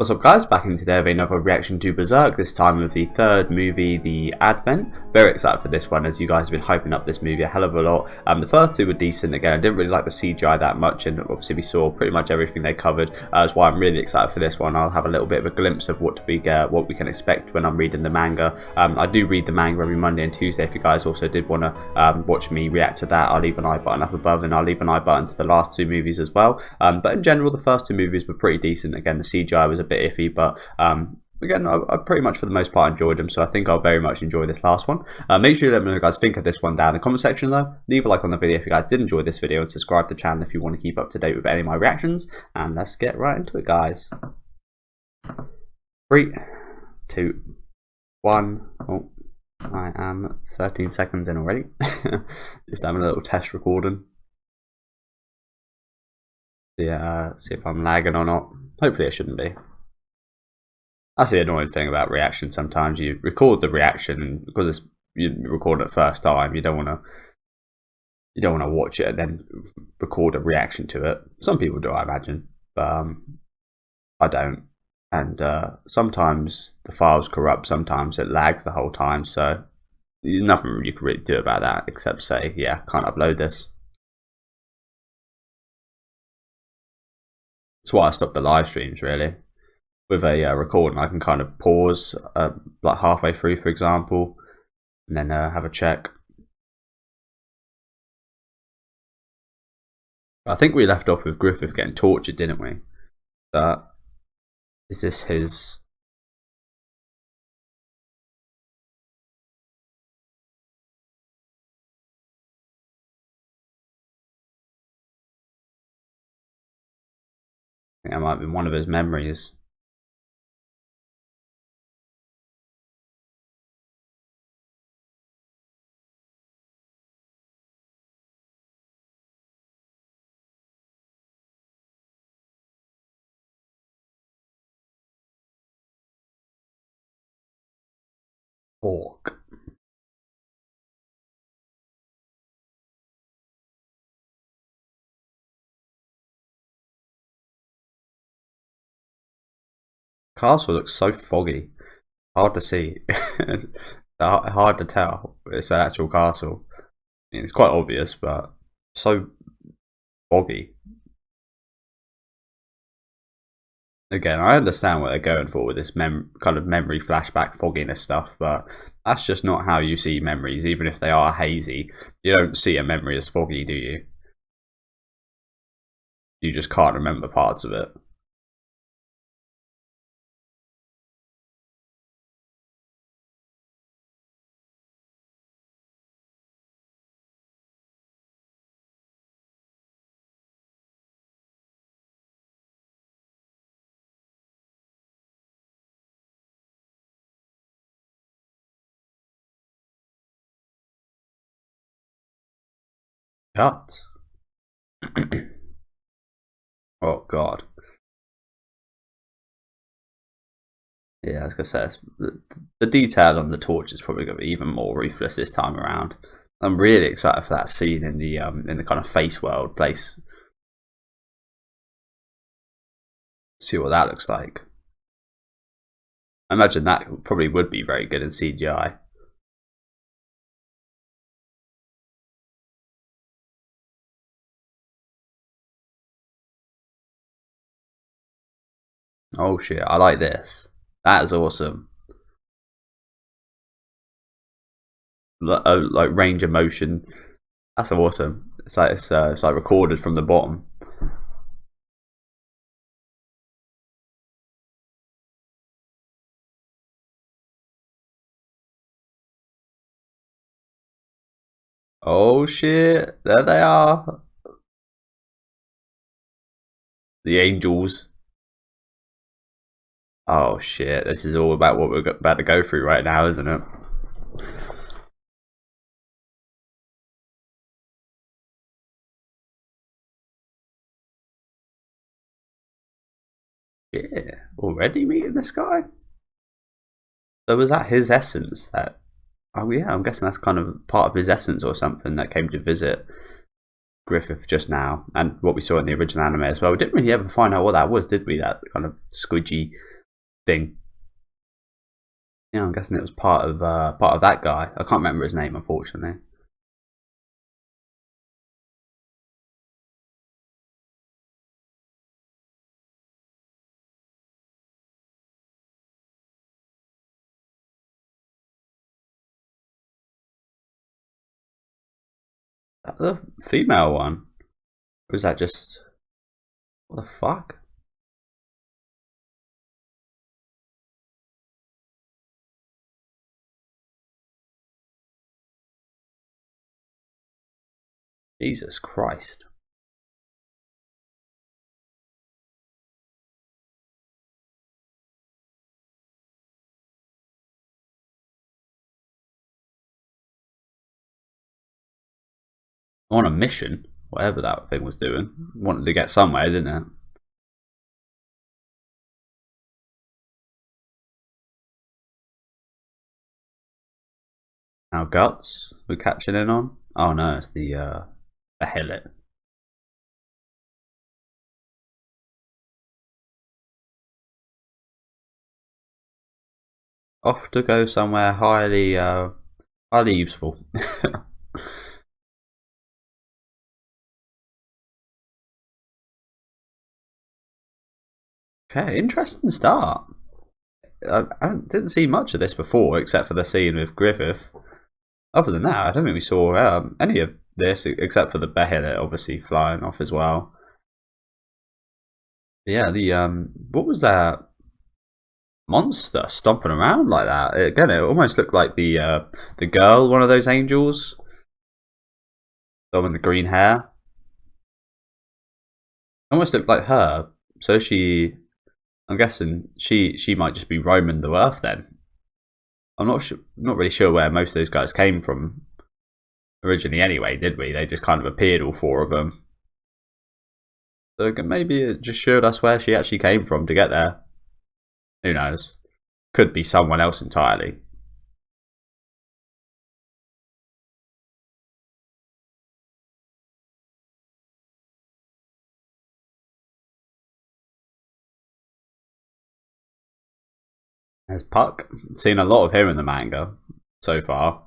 What's up guys, back in today with another reaction to Berserk, this time with the third movie, The Advent. Very excited for this one as you guys have been hyping up this movie a hell of a lot. The first two were decent. Again, I didn't really like the CGI that much, and obviously we saw pretty much everything they covered. That's why I'm really excited for this one. I'll have a little bit of a glimpse of what we can expect when I'm reading the manga. I do read the manga every Monday and Tuesday. If you guys also did want to watch me react to that, I'll leave an I button up above, and I'll leave an I button to the last two movies as well. But in general, the first two movies were pretty decent. Again, the CGI was a bit iffy, but again, I pretty much for the most part enjoyed them, so I think I'll very much enjoy this last one. Make sure you let me know what you guys think of this one down in the comment section though. Leave a like on the video if you guys did enjoy this video, and subscribe to the channel if you want to keep up to date with any of my reactions. And let's get right into it, guys. 3, 2, 1. Oh, I am 13 seconds in already. Just having a little test recording. Yeah, see if I'm lagging or not. Hopefully I shouldn't be. That's the annoying thing about reaction. Sometimes you record the reaction, and because you record it first time, you don't want to watch it and then record a reaction to it. Some people do, I imagine, but I don't. And sometimes the file's corrupt. Sometimes it lags the whole time. So there's nothing you can really do about that except say, yeah, can't upload this. That's why I stopped the live streams, really. With a recording, I can kind of pause like halfway through, for example, and then have a check. I think we left off with Griffith getting tortured, didn't we? Is this his? I think that might be one of his memories. Hawk. Castle looks so foggy, hard to see. Hard to tell it's an actual castle. I mean, it's quite obvious, but so foggy. Again, I understand what they're going for with this kind of memory flashback fogginess stuff, but that's just not how you see memories. Even if they are hazy, you don't see a memory as foggy, do you? You just can't remember parts of it. Cut. Oh god. Yeah, I was gonna say the detail on the torch is probably gonna be even more ruthless this time around. I'm really excited for that scene in the kind of face world place. See what that looks like. I imagine that probably would be very good in CGI. Oh shit, I like this. That is awesome. Like range of motion. That's awesome. It's like recorded from the bottom. Oh shit, there they are. The angels. Oh shit, this is all about what we're about to go through right now, isn't it? Yeah, already meeting this guy? So was that his essence that... Oh yeah, I'm guessing that's kind of part of his essence or something that came to visit Griffith just now, and what we saw in the original anime as well. We didn't really ever find out what that was, did we? That kind of squidgy thing. Yeah, I'm guessing it was part of that guy. I can't remember his name, unfortunately. That's a female one. Or is that just what the fuck? Jesus Christ. On a mission, whatever that thing was doing. Wanted to get somewhere, didn't it? Now guts we're catching in on. Oh no, it's the hellet. Off to go somewhere highly useful. Okay, interesting start. I didn't see much of this before, except for the scene with Griffith. Other than that, I don't think we saw any of this, except for the behelit obviously flying off as well. But yeah, the what was that monster stomping around like that? Again, it almost looked like the girl, one of those angels, the one with the green hair. Almost looked like her. So I'm guessing she might just be roaming the earth then. I'm not really sure where most of those guys came from originally. Anyway, did we? They just kind of appeared, all four of them. So maybe it just showed us where she actually came from to get there. Who knows? Could be someone else entirely. There's Puck. Seen a lot of him in the manga so far.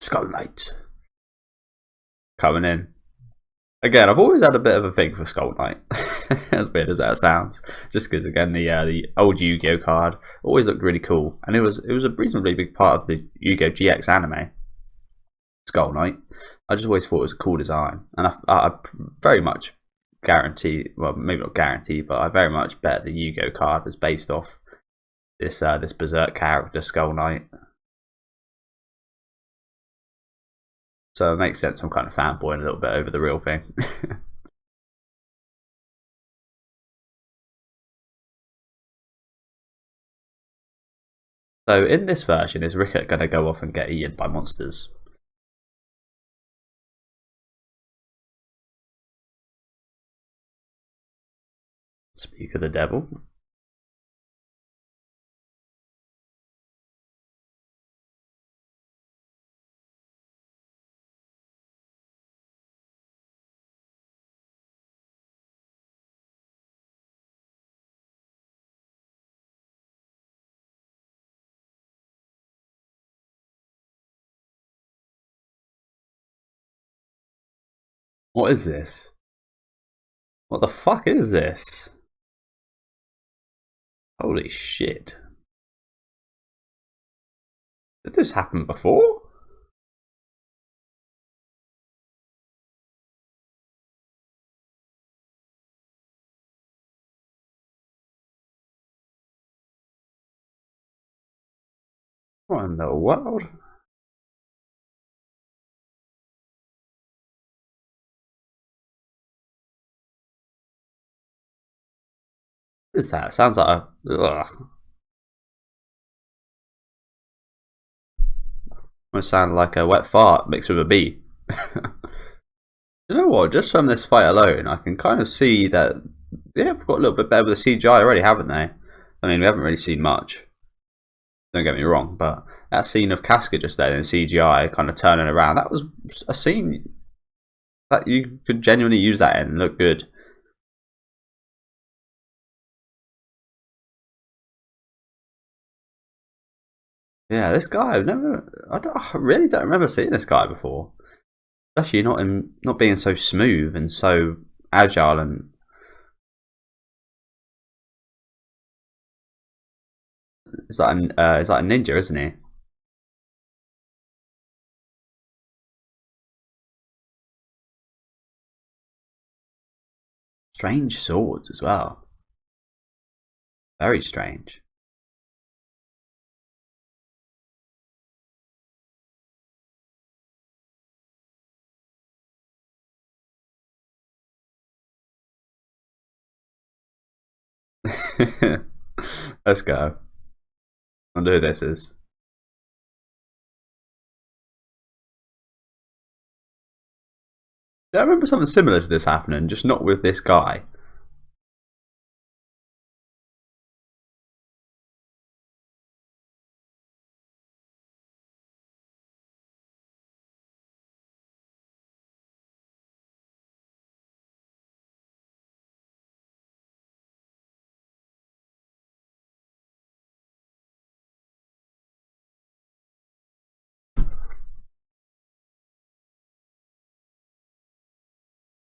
Skull Knight coming in. Again, I've always had a bit of a thing for Skull Knight, as weird as that sounds. Just because, again, the old Yu-Gi-Oh card always looked really cool, and it was a reasonably big part of the Yu-Gi-Oh GX anime. Skull Knight. I just always thought it was a cool design, and I very much guarantee, well, maybe not guarantee, but I very much bet the Yu-Gi-Oh card was based off this Berserk character, Skull Knight. So it makes sense I'm kind of fanboying a little bit over the real thing. So in this version, is Rickert going to go off and get eaten by monsters? Speak of the devil. What is this? What the fuck is this? Holy shit. Did this happen before? What in the world? What is that? Sounds like a... Ugh. It sound like a wet fart mixed with a bee. You know what? Just from this fight alone, I can kind of see that they've got a little bit better with the CGI already, haven't they? I mean, we haven't really seen much. Don't get me wrong, but that scene of Casca just there in CGI, kind of turning around, that was a scene that you could genuinely use that in and look good. Yeah, this guy, I really don't remember seeing this guy before. Especially not being so smooth and so agile and it's like a ninja, isn't he? Strange swords as well. Very strange. Let's go. I wonder who this is. I remember something similar to this happening, just not with this guy.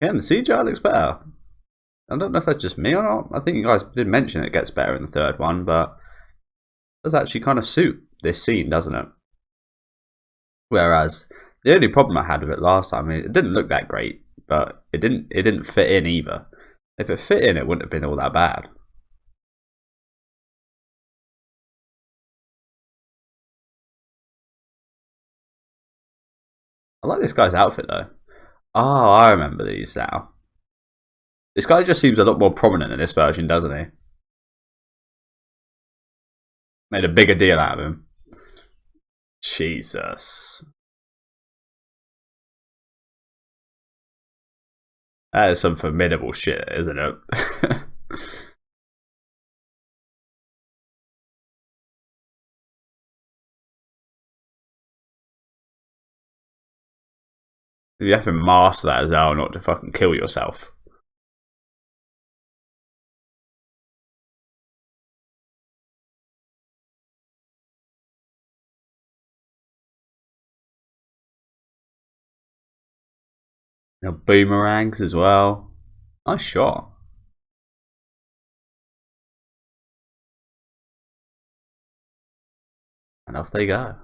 Yeah, and the CGI looks better. I don't know if that's just me or not. I think you guys did mention it gets better in the third one, but it does actually kind of suit this scene, doesn't it? Whereas the only problem I had with it last time, it didn't look that great, but it didn't fit in either. If it fit in, it wouldn't have been all that bad. I like this guy's outfit though. Oh, I remember these now. This guy just seems a lot more prominent in this version, doesn't he? Made a bigger deal out of him. Jesus. That is some formidable shit, isn't it? You have to master that as well, not to fucking kill yourself. You know, boomerangs as well. Nice shot. And off they go.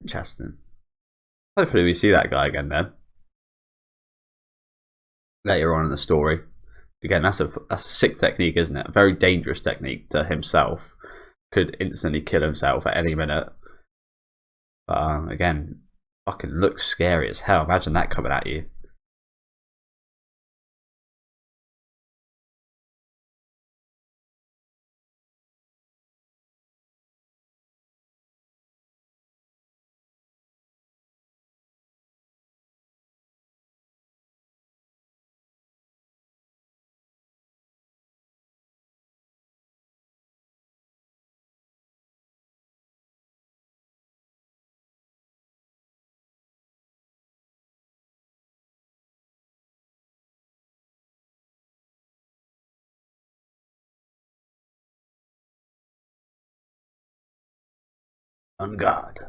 Interesting. Hopefully we see that guy again then. Later on in the story. Again, that's a sick technique, isn't it? A very dangerous technique to himself. Could instantly kill himself at any minute. But again, fucking looks scary as hell. Imagine that coming at you. On guard.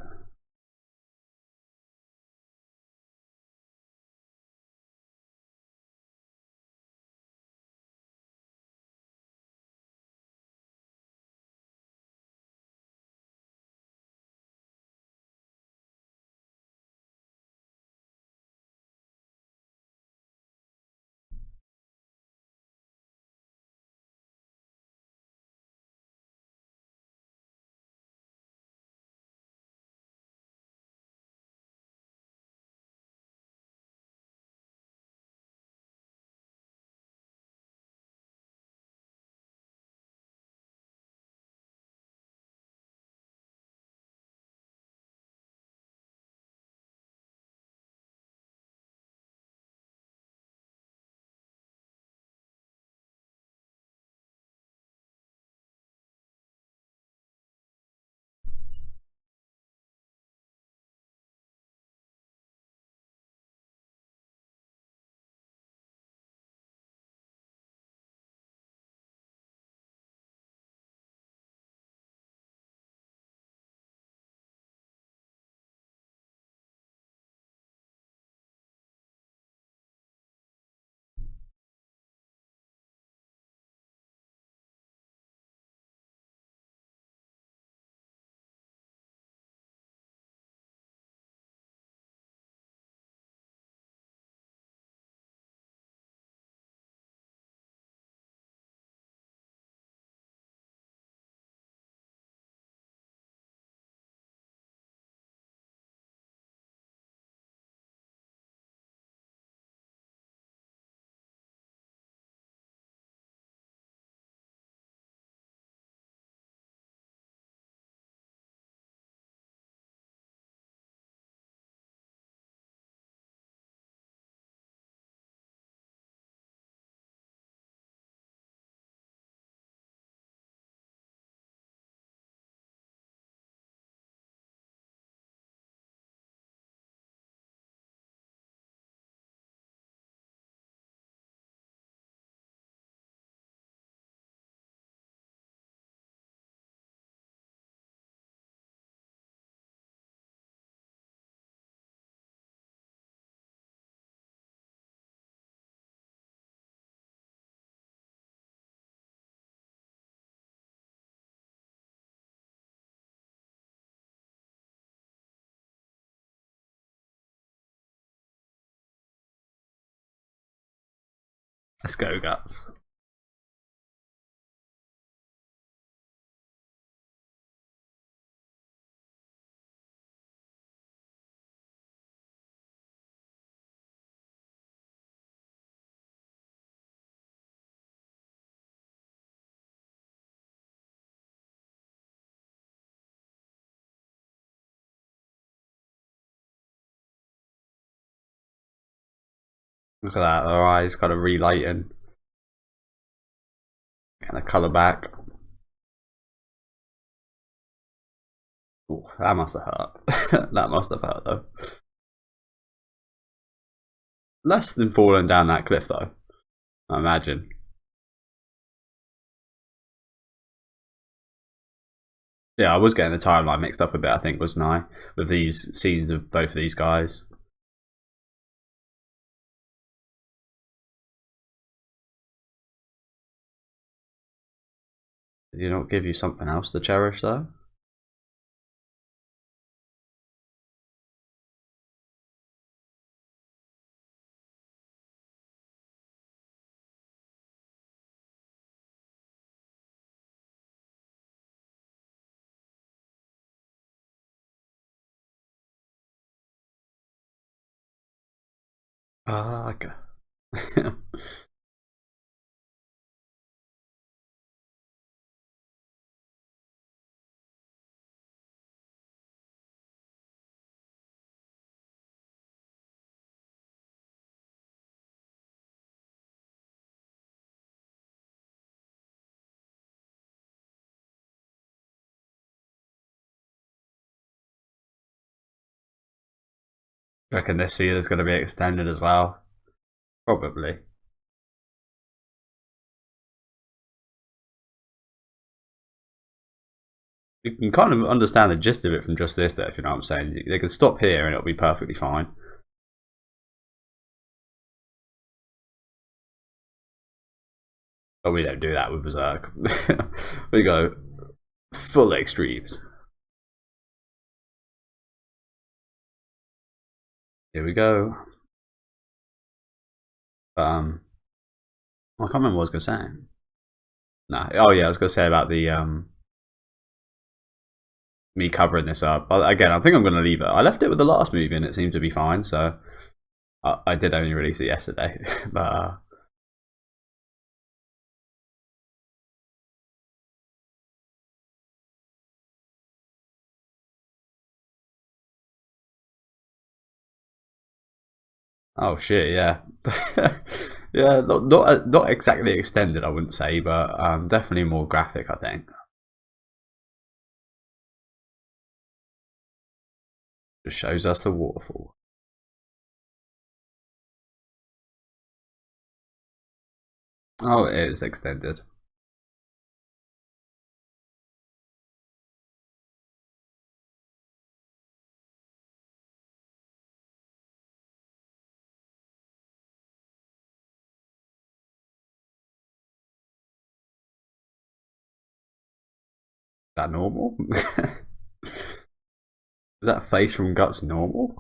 Let's go, Guts. Look at that, their eyes kind of relighting. Getting the colour back. Ooh, that must have hurt. That must have hurt though. Less than falling down that cliff though, I imagine. Yeah, I was getting the timeline mixed up a bit, I think, wasn't I? With these scenes of both of these guys. Did he not give you something else to cherish though? Ah, okay. Reckon this seal is going to be extended as well? Probably. You can kind of understand the gist of it from just this, though, if you know what I'm saying. They can stop here and it'll be perfectly fine. But we don't do that with Berserk. We go full extremes. Here we go. I can't remember what I was going to say. Nah. Oh yeah, I was going to say about the me covering this up. But again, I think I'm going to leave it. I left it with the last movie and it seemed to be fine. So I did only release it yesterday, but. Oh shit, yeah. Yeah, not exactly extended, I wouldn't say, but definitely more graphic, I think. Just shows us the waterfall. Oh, it is extended. Is that normal? Is that face from Guts normal?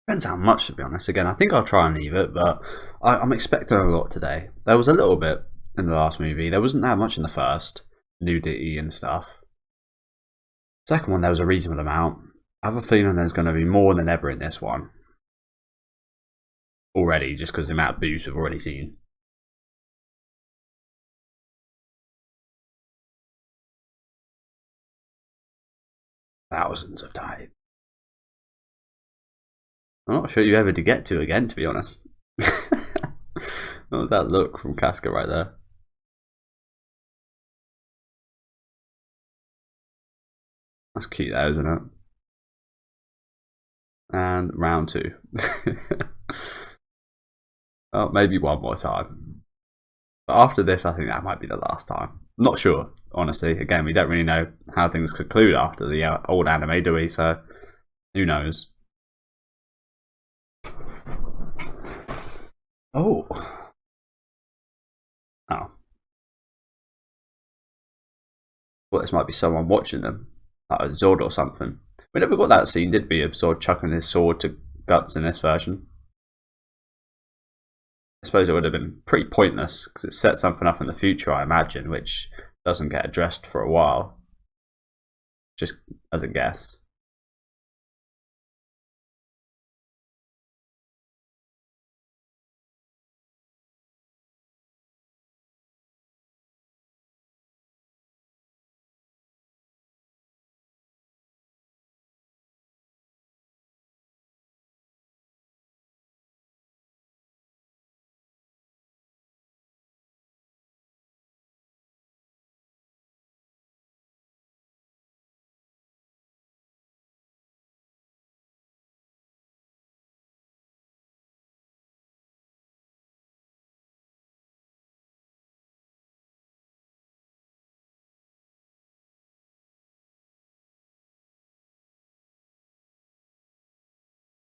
Depends how much, to be honest. Again, I think I'll try and leave it, but I'm expecting a lot today. There was a little bit in the last movie. There wasn't that much in the first. Nudity and stuff. Second one, there was a reasonable amount. I have a feeling there's going to be more than ever in this one. Already, just because the amount of boobs we've already seen. Thousands of times. I'm not sure you ever did get to again, to be honest. What was that look from Casca right there? That's cute, that, isn't it? And round two. Oh, maybe one more time. But after this, I think that might be the last time. Not sure, honestly. Again, we don't really know how things conclude after the old anime, do we? So, who knows? Oh. Oh. Well, this might be someone watching them. Like a Zord or something. We never got that scene, did we? Of Zord chucking his sword to Guts in this version. I suppose it would have been pretty pointless because it set something up in the future, I imagine, which doesn't get addressed for a while. Just as a guess.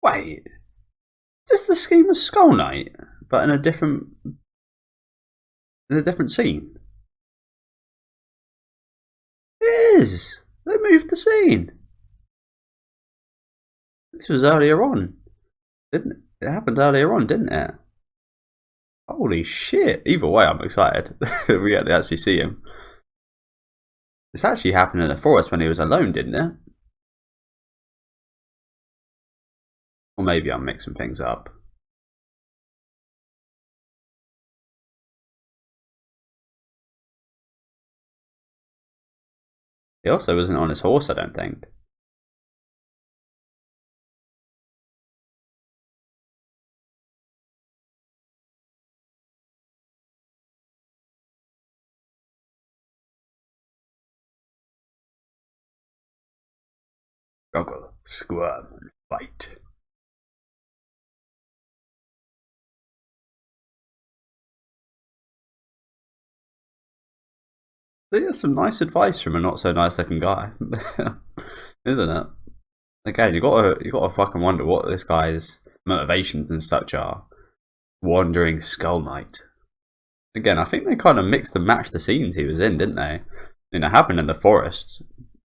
Wait, is this the scheme of Skull Knight, but in a different scene? It is. They moved the scene. This was earlier on, didn't it? It happened earlier on, didn't it? Holy shit! Either way, I'm excited. We get to actually see him. This actually happened in the forest when he was alone, didn't it? Or maybe I'm mixing things up. He also wasn't on his horse, I don't think. Struggle, squirm, and fight. So yeah, some nice advice from a not so nice looking guy, isn't it? Again, you gotta fucking wonder what this guy's motivations and such are. Wandering Skull Knight. Again, I think they kind of mixed and matched the scenes he was in, didn't they? I mean, it happened in the forest,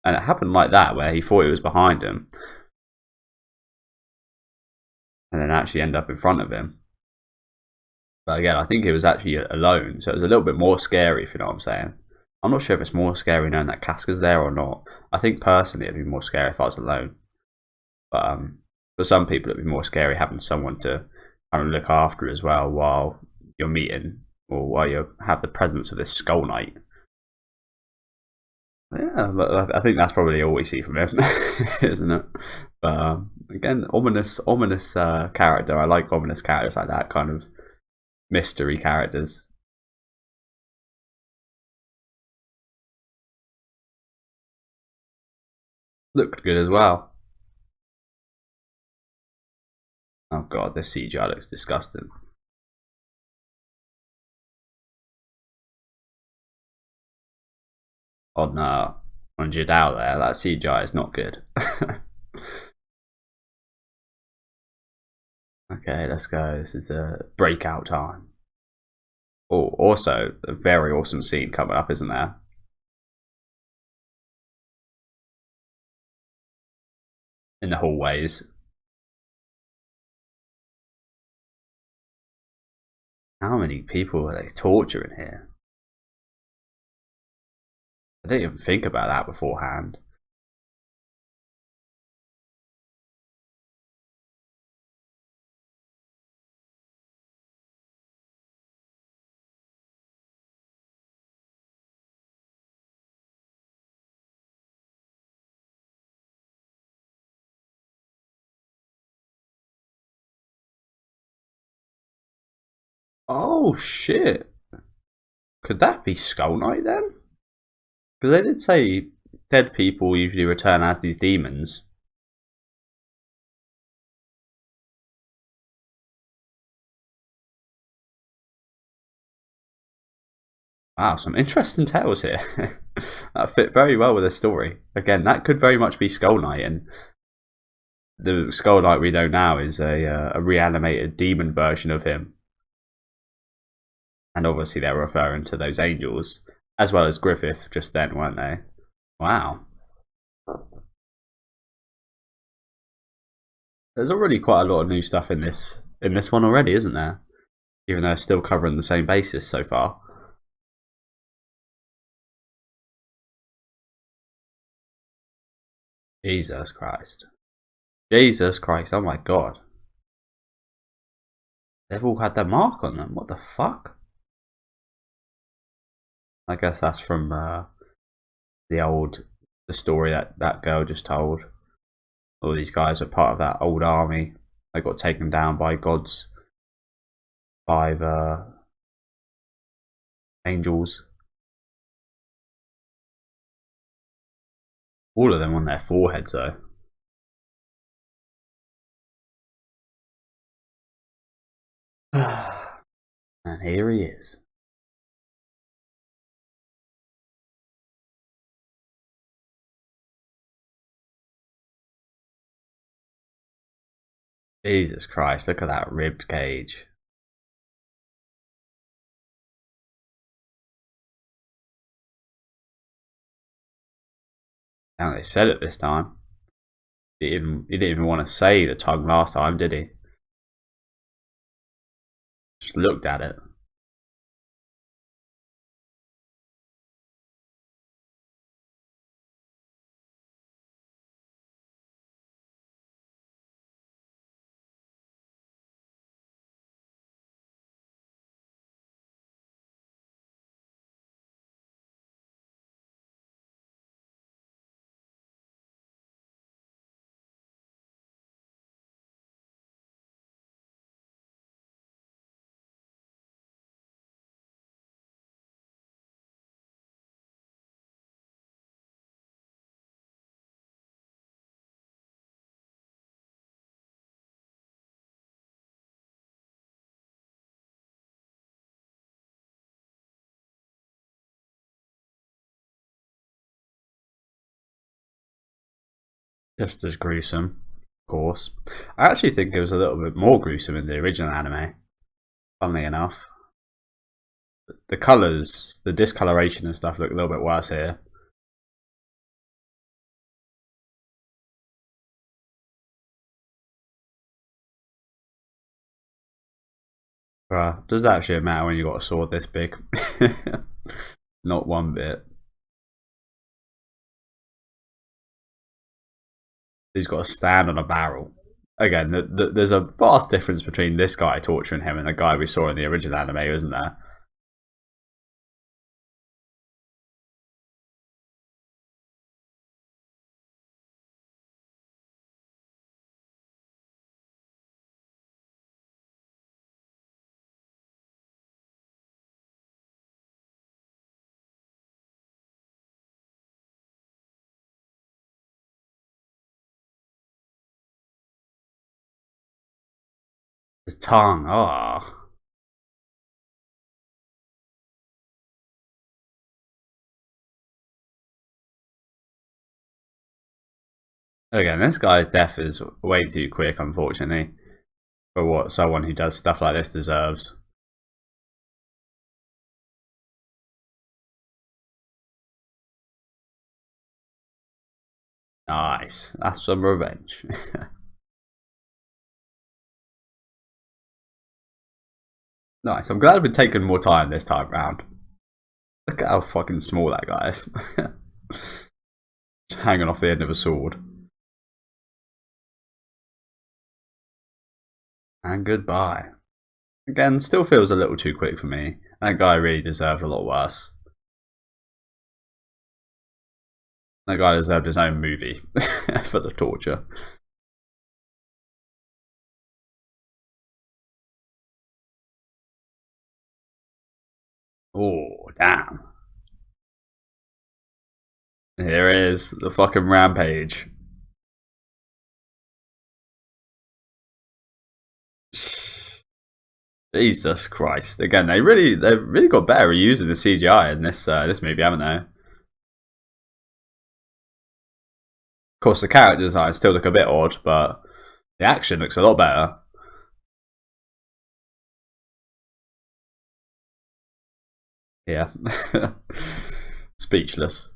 and it happened like that, where he thought he was behind him, and then actually end up in front of him. But again, I think he was actually alone, so it was a little bit more scary, if you know what I'm saying. I'm not sure if it's more scary knowing that Casca's there or not. I think personally it'd be more scary if I was alone. But for some people it'd be more scary having someone to kind of look after as well while you're meeting or while you have the presence of this Skull Knight. Yeah, I think that's probably all we see from him, isn't it? But again, ominous character. I like ominous characters like that, kind of mystery characters. Looked good as well. Oh god, this CGI looks disgusting. Oh no, on Jadao there, that CGI is not good. Okay, let's go. This is a breakout time. Oh, also a very awesome scene coming up, isn't there? In the hallways. How many people are they torturing here? I didn't even think about that beforehand. Oh shit! Could that be Skull Knight then? Because they did say dead people usually return as these demons. Wow, some interesting tales here. That fit very well with the story. Again, that could very much be Skull Knight, and the Skull Knight we know now is a reanimated demon version of him. And obviously they're referring to those angels, as well as Griffith just then, weren't they? Wow. There's already quite a lot of new stuff in this one already, isn't there? Even though it's still covering the same basis so far. Jesus Christ. Jesus Christ, oh my god. They've all had their mark on them. What the fuck? I guess that's from the story that girl just told. All these guys are part of that old army. They got taken down by God's 5 angels. All of them on their foreheads though. And here he is. Jesus Christ, look at that ribbed cage. And they said it this time. He didn't even want to say the tongue last time, did he? Just looked at it. Just as gruesome, of course. I actually think it was a little bit more gruesome in the original anime, funnily enough. The colours, the discoloration and stuff look a little bit worse here. Bruh, does that actually matter when you got a sword this big? Not one bit. He's got to stand on a barrel. Again, there's a vast difference between this guy torturing him and the guy we saw in the original anime, isn't there? The tongue, oh. Again, this guy's death is way too quick, unfortunately, for what someone who does stuff like this deserves. Nice, that's some revenge. Nice, I'm glad we're taking more time this time round. Look at how fucking small that guy is. Just hanging off the end of a sword. And goodbye. Again, still feels a little too quick for me. That guy really deserved a lot worse. That guy deserved his own movie for the torture. Oh, damn. Here is the fucking rampage. Jesus Christ! Again, they've really got better at using the CGI in this movie, haven't they? Of course, the character designs still look a bit odd, but the action looks a lot better. Yeah. Speechless.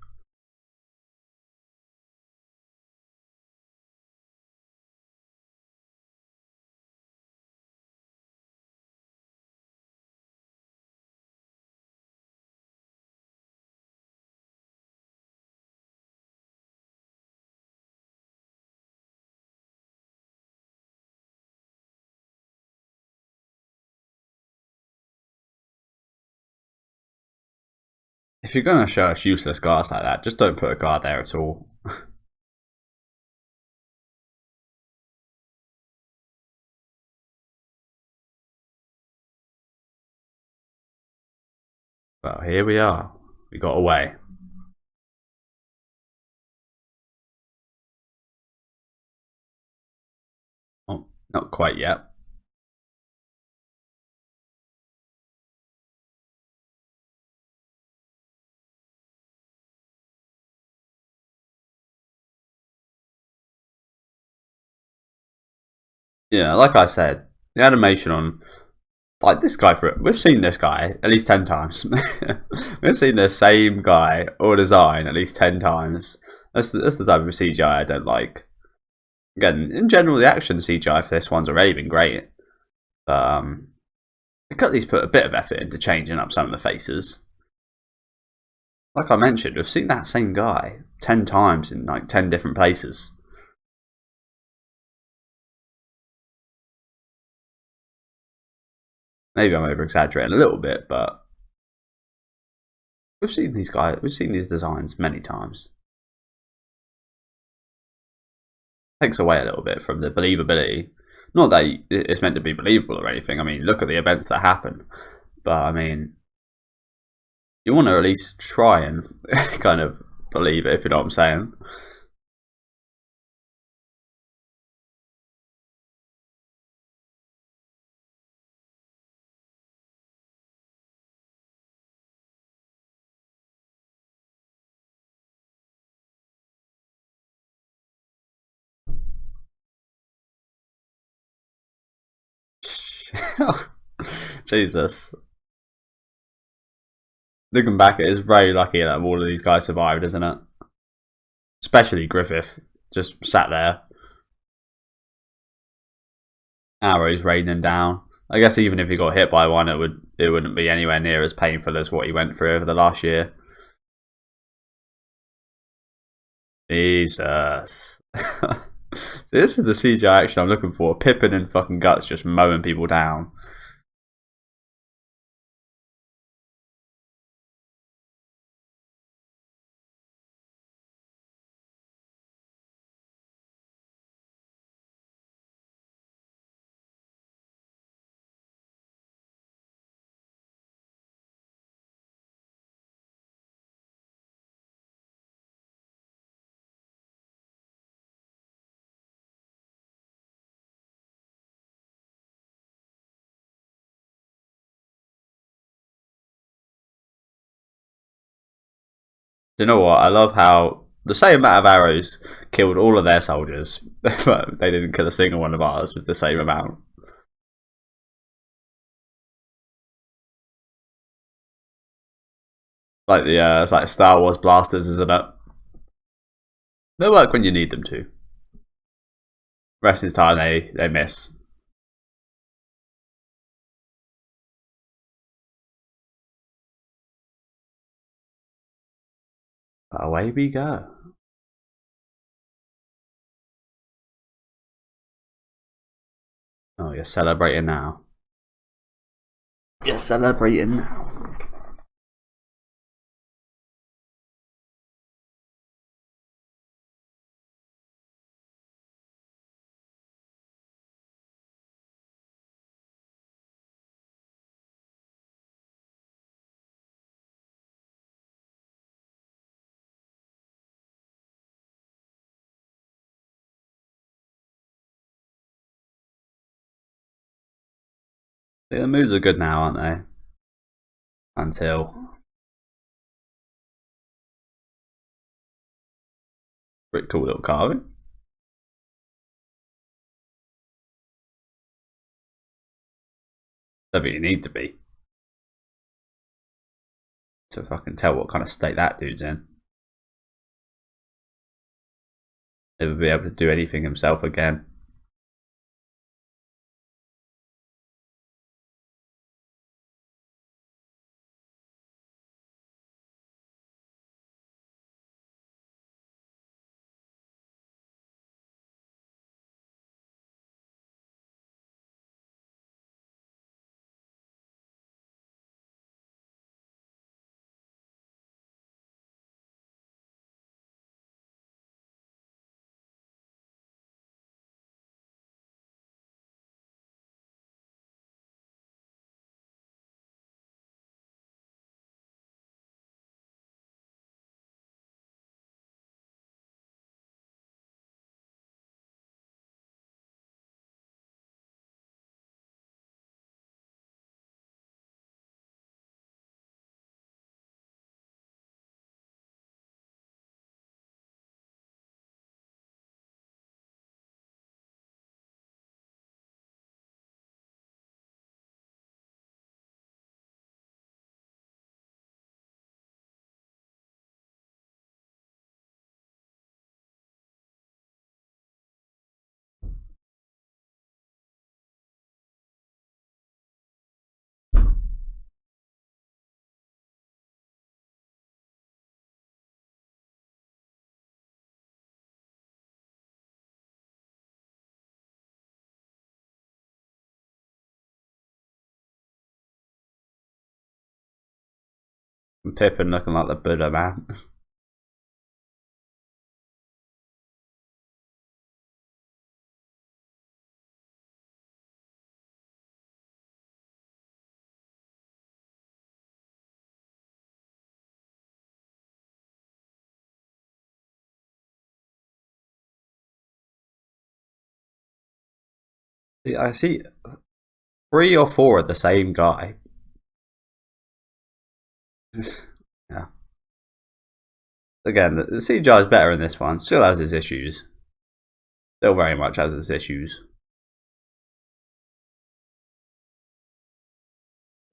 If you're going to show us useless guards like that, just don't put a guard there at all. Well, here we are. We got away. Oh, not quite yet. Yeah, like I said, the animation on like this guy for it. We've seen this guy at least 10 times. We've seen the same guy or design at least 10 times. That's the type of CGI I don't like. Again, in general, the action CGI for this one's already been great. But they could at least put a bit of effort into changing up some of the faces. Like I mentioned, we've seen that same guy 10 times in like 10 different places. Maybe I'm over exaggerating a little bit, but we've seen these designs many times. Takes away a little bit from the believability. Not that it's meant to be believable or anything. I mean, look at the events that happen. But I mean, you want to at least try and kind of believe it, if you know what I'm saying. Jesus. Looking back, it is very lucky that all of these guys survived, isn't it? Especially Griffith, just sat there, arrows raining down. I guess even if he got hit by one, it wouldn't be anywhere near as painful as what he went through over the last year. Jesus. So this is the CGI action I'm looking for. Pippin and fucking Guts just mowing people down. Do you know what? I love how the same amount of arrows killed all of their soldiers, but they didn't kill a single one of ours with the same amount. Like it's like Star Wars blasters, isn't it? They work when you need them to. Rest of the time they miss. But away we go. Oh, you're celebrating now. You're celebrating now. See, the moves are good now, aren't they? Until pretty cool little carving. Whatever you need to be. to fucking tell what kind of state that dude's in. Never be able to do anything himself again. And Pippin looking like the Buddha, man. I see 3 or 4 of the same guy. Yeah. Again, the CGI is better in this one. Still has its issues. Still very much has its issues.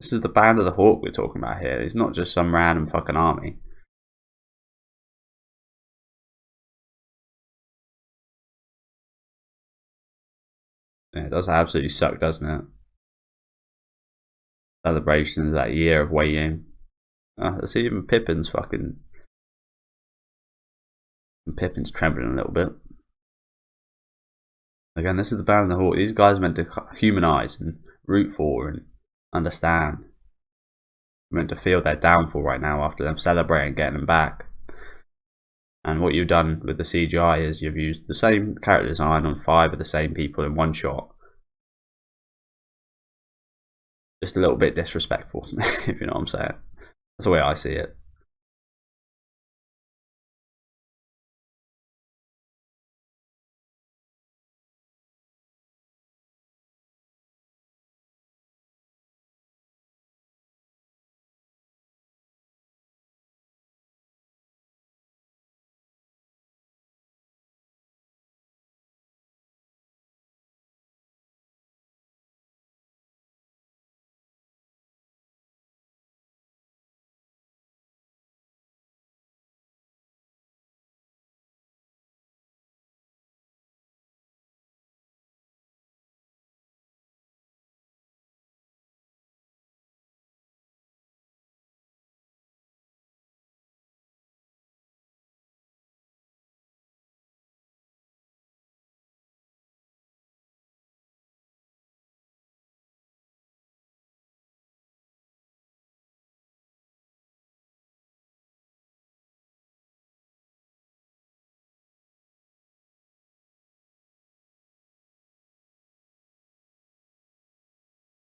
This is the Band of the Hawk we're talking about here. It's not just some random fucking army. Yeah, it does absolutely suck, doesn't it? Celebrations, that year of waiting. Let's see, even Pippin's fucking... Pippin's trembling a little bit. Again, this is the Band of the Hawk. These guys are meant to humanize and root for and understand. We're meant to feel their downfall right now after them celebrating getting them back. And what you've done with the CGI is you've used the same character design on 5 of the same people in one shot. Just a little bit disrespectful, if you know what I'm saying. That's the way I see it.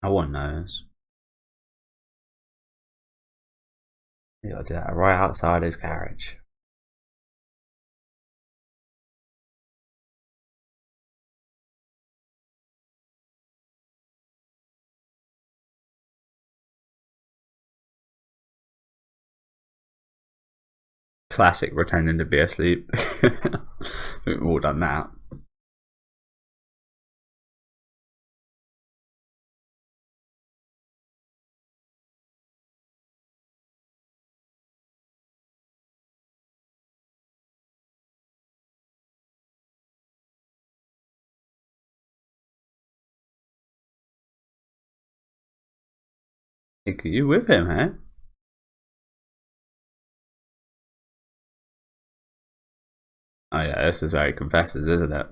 No one knows. You gotta do that right outside his garage. Classic pretending to be asleep. We've all done that. Are you with him, eh? Oh yeah, this is very confesses, isn't it?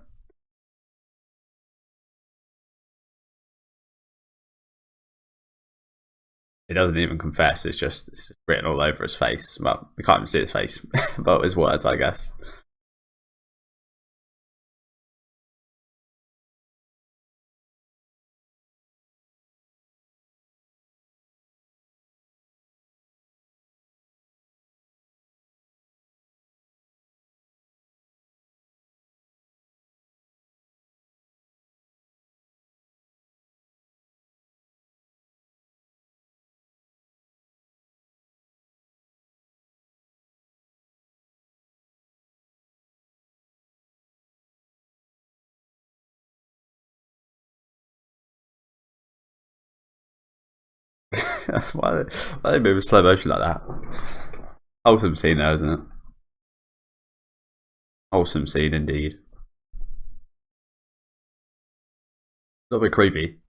He doesn't even confess. It's just written all over his face. Well, we can't even see his face, but his words, I guess. Why they move in slow motion like that? Wholesome scene, though, isn't it? Wholesome scene indeed. A little bit creepy.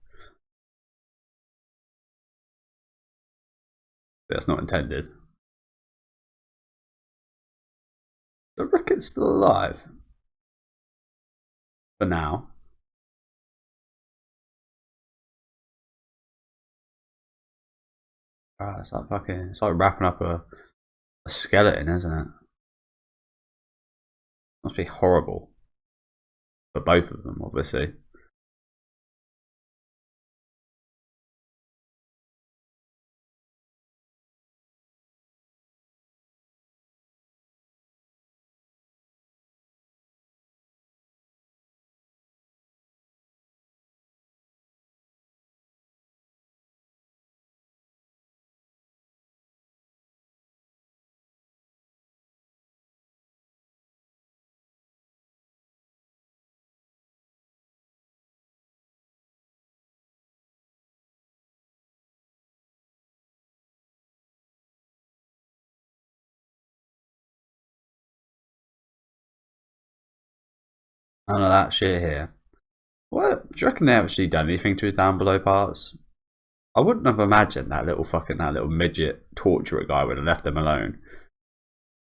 That's not intended. So Rickert's still alive for now. It's like wrapping up a skeleton, isn't it? Must be horrible for both of them, obviously. None of that shit here. What? Do you reckon they actually done anything to his down below parts? I wouldn't have imagined that little midget torturer guy would have left them alone.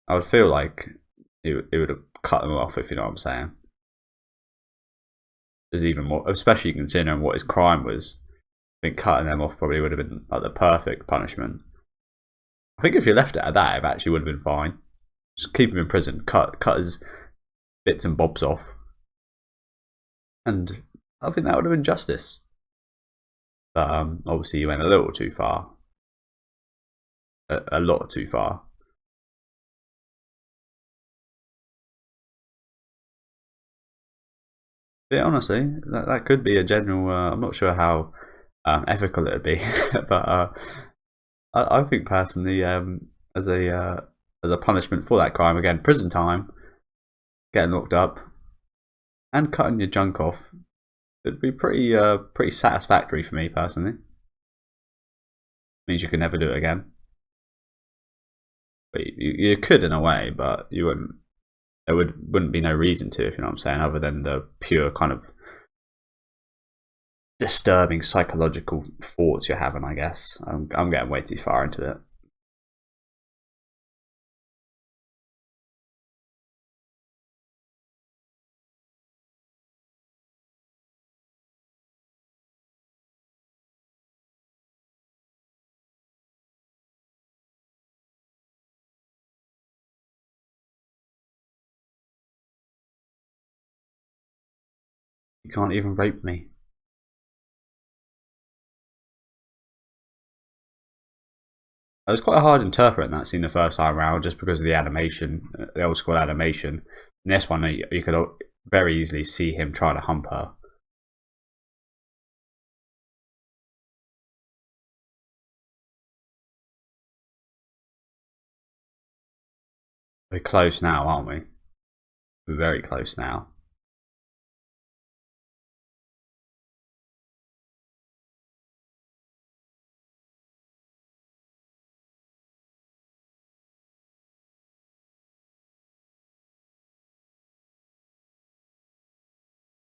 I would feel like it would have cut them off, if you know what I'm saying. There's even more, especially considering what his crime was. I think cutting them off probably would have been like the perfect punishment. I think if you left it at that, it actually would have been fine. Just keep him in prison, cut his bits and bobs off, and I think that would have been justice. But obviously, you went a little too far, a lot too far. But honestly, that could be a general. I'm not sure how ethical it would be, but I think personally, as a punishment for that crime, again, prison time, getting locked up, and cutting your junk off, it'd be pretty satisfactory for me personally. Means you can never do it again. But you could in a way, but you wouldn't. There wouldn't be no reason to, if you know what I'm saying, other than the pure kind of disturbing psychological thoughts you're having. I guess I'm getting way too far into it. You can't even rape me. It was quite hard interpreting that scene the first time around, just because of the animation, the old school animation. In this one, you could very easily see him trying to hump her. We're close now, aren't we? We're very close now.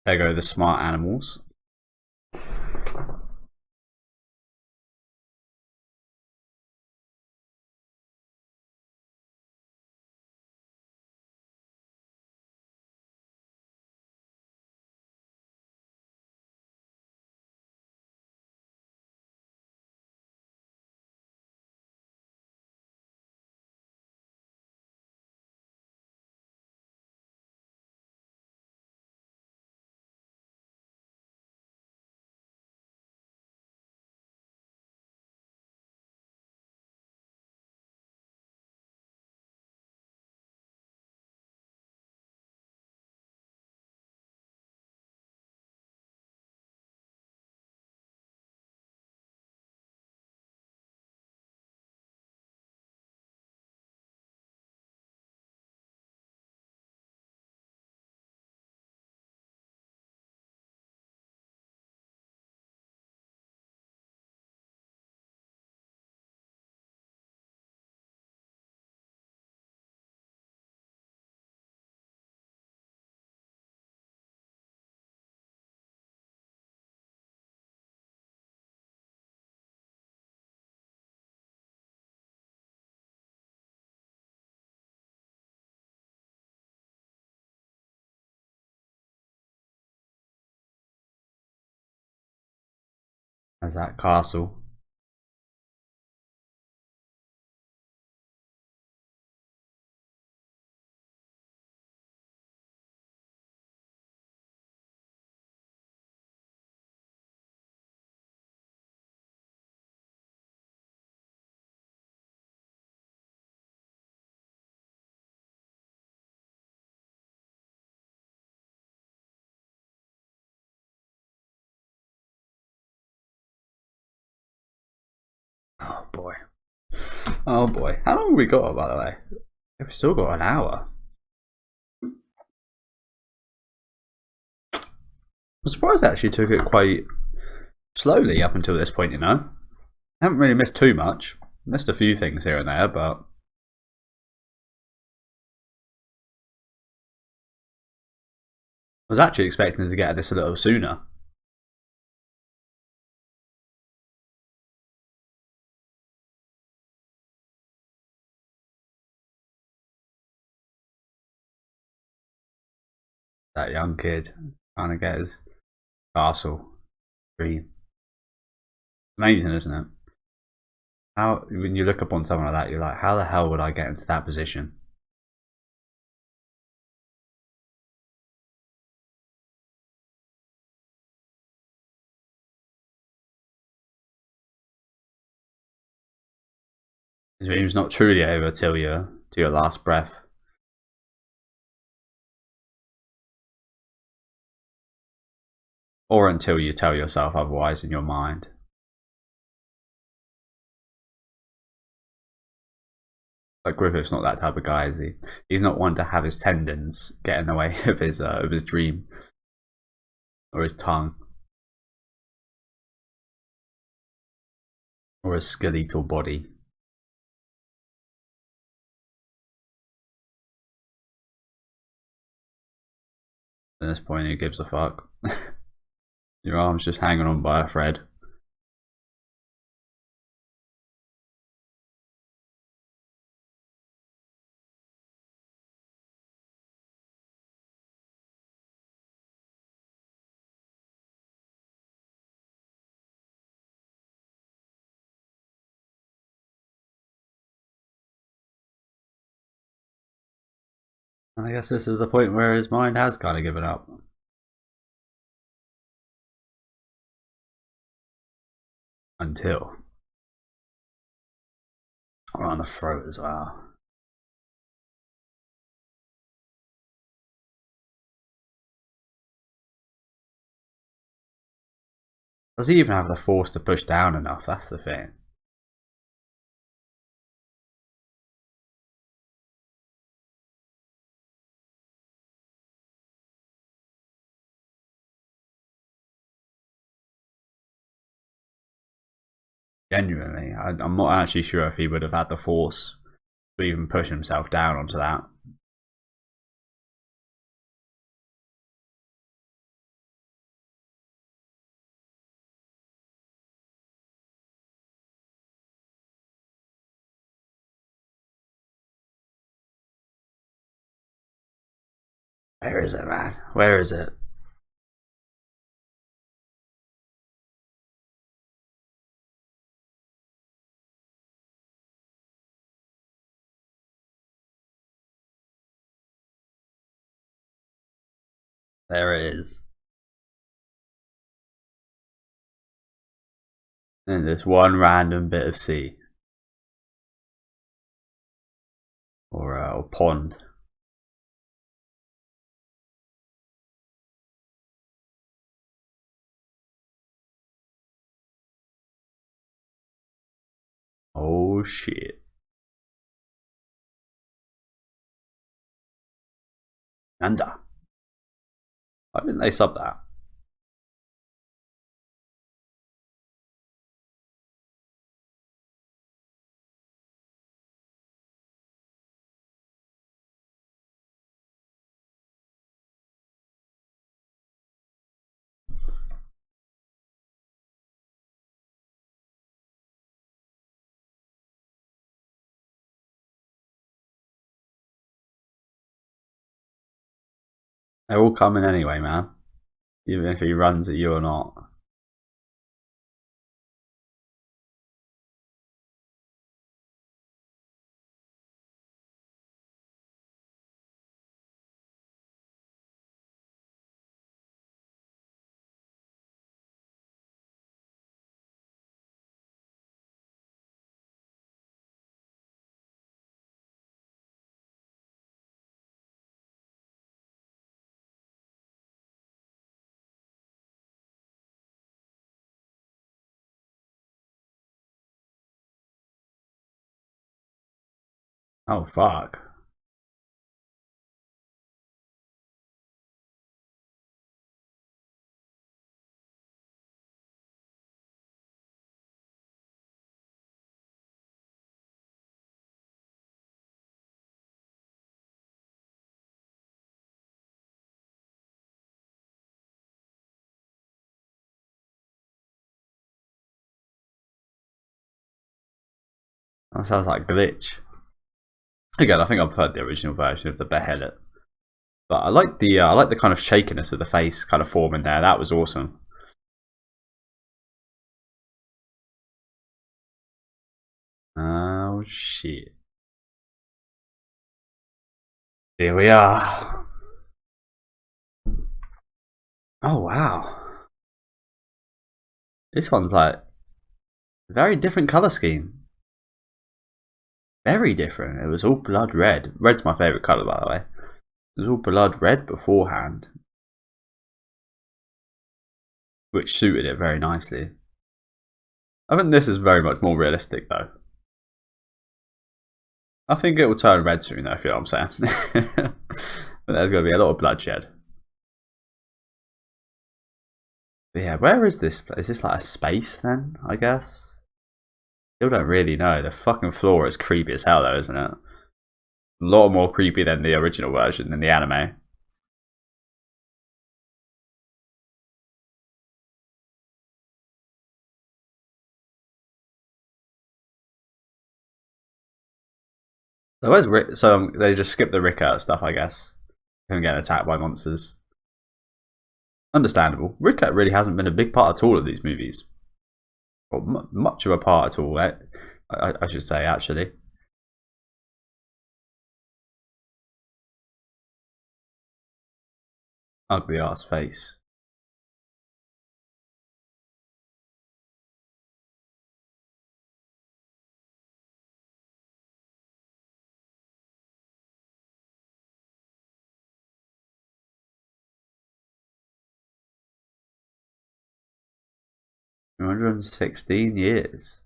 There go the smart animals. as that castle. Oh boy. Oh boy. How long have we got, by the way? We've still got an hour. I'm surprised I actually took it quite slowly up until this point, you know? I haven't really missed too much. Missed a few things here and there, but I was actually expecting to get this a little sooner. That young kid trying to get his castle dream. Amazing, isn't it? How when you look upon someone like that, you're like, how the hell would I get into that position? His dream's not truly over till your last breath. Or until you tell yourself otherwise in your mind. Like Griffith's not that type of guy, is he? He's not one to have his tendons get in the way of his dream or his tongue or his skeletal body. At this point, who gives a fuck? Your arm's just hanging on by a thread. And I guess this is the point where his mind has kind of given up. Until. Right on the throat as well. Does he even have the force to push down enough? That's the thing. Genuinely, I'm not actually sure if he would have had the force to even push himself down onto that. Where is it, man? Where is it? There it is. And this one random bit of sea. Or pond. Oh shit. Nanda. Why didn't they sub that? They're all coming anyway, man. Even if he runs at you or not. Oh fuck. That sounds like glitch. Again, I think I preferred the original version of the Behelit. But I like the kind of shakiness of the face kind of forming there. That was awesome. Oh shit. Here we are. Oh wow. This one's like a very different colour scheme. Very different. It was all blood red. Red's my favourite colour, by the way. It was all blood red beforehand, which suited it very nicely. I think this is very much more realistic, though. I think it will turn red soon, though, if you know what I'm saying. But there's going to be a lot of bloodshed. But yeah, where is this? Is this like a space then, I guess? Still don't really know. The fucking floor is creepy as hell, though, isn't it? A lot more creepy than the original version in the anime. So where's Rick? So they just skip the Rickert stuff, I guess. Him getting attacked by monsters. Understandable. Rickert really hasn't been a big part at all of these movies. Or much of a part at all, I should say, actually. Ugly ass face. Two 116 years.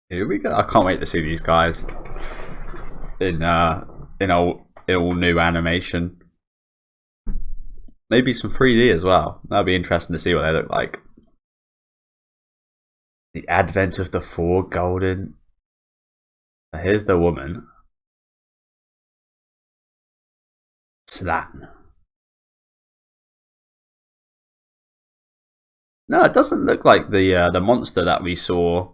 Here we go. I can't wait to see these guys in all new animation. Maybe some 3D as well. That'd be interesting to see what they look like. The advent of the four golden. So here's the woman. Slan. No, it doesn't look like the monster that we saw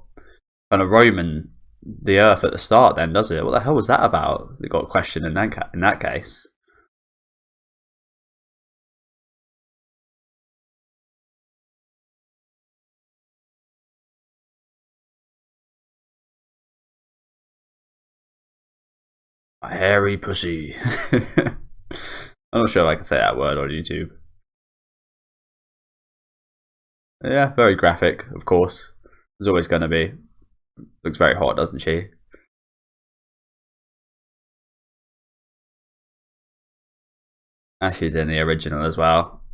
kind of roaming the earth at the start. Then does it? What the hell was that about? They got a question in that case. A hairy pussy. I'm not sure if I can say that word on YouTube. Yeah, very graphic, of course. There's always going to be. Looks very hot, doesn't she? Actually, did in the original as well.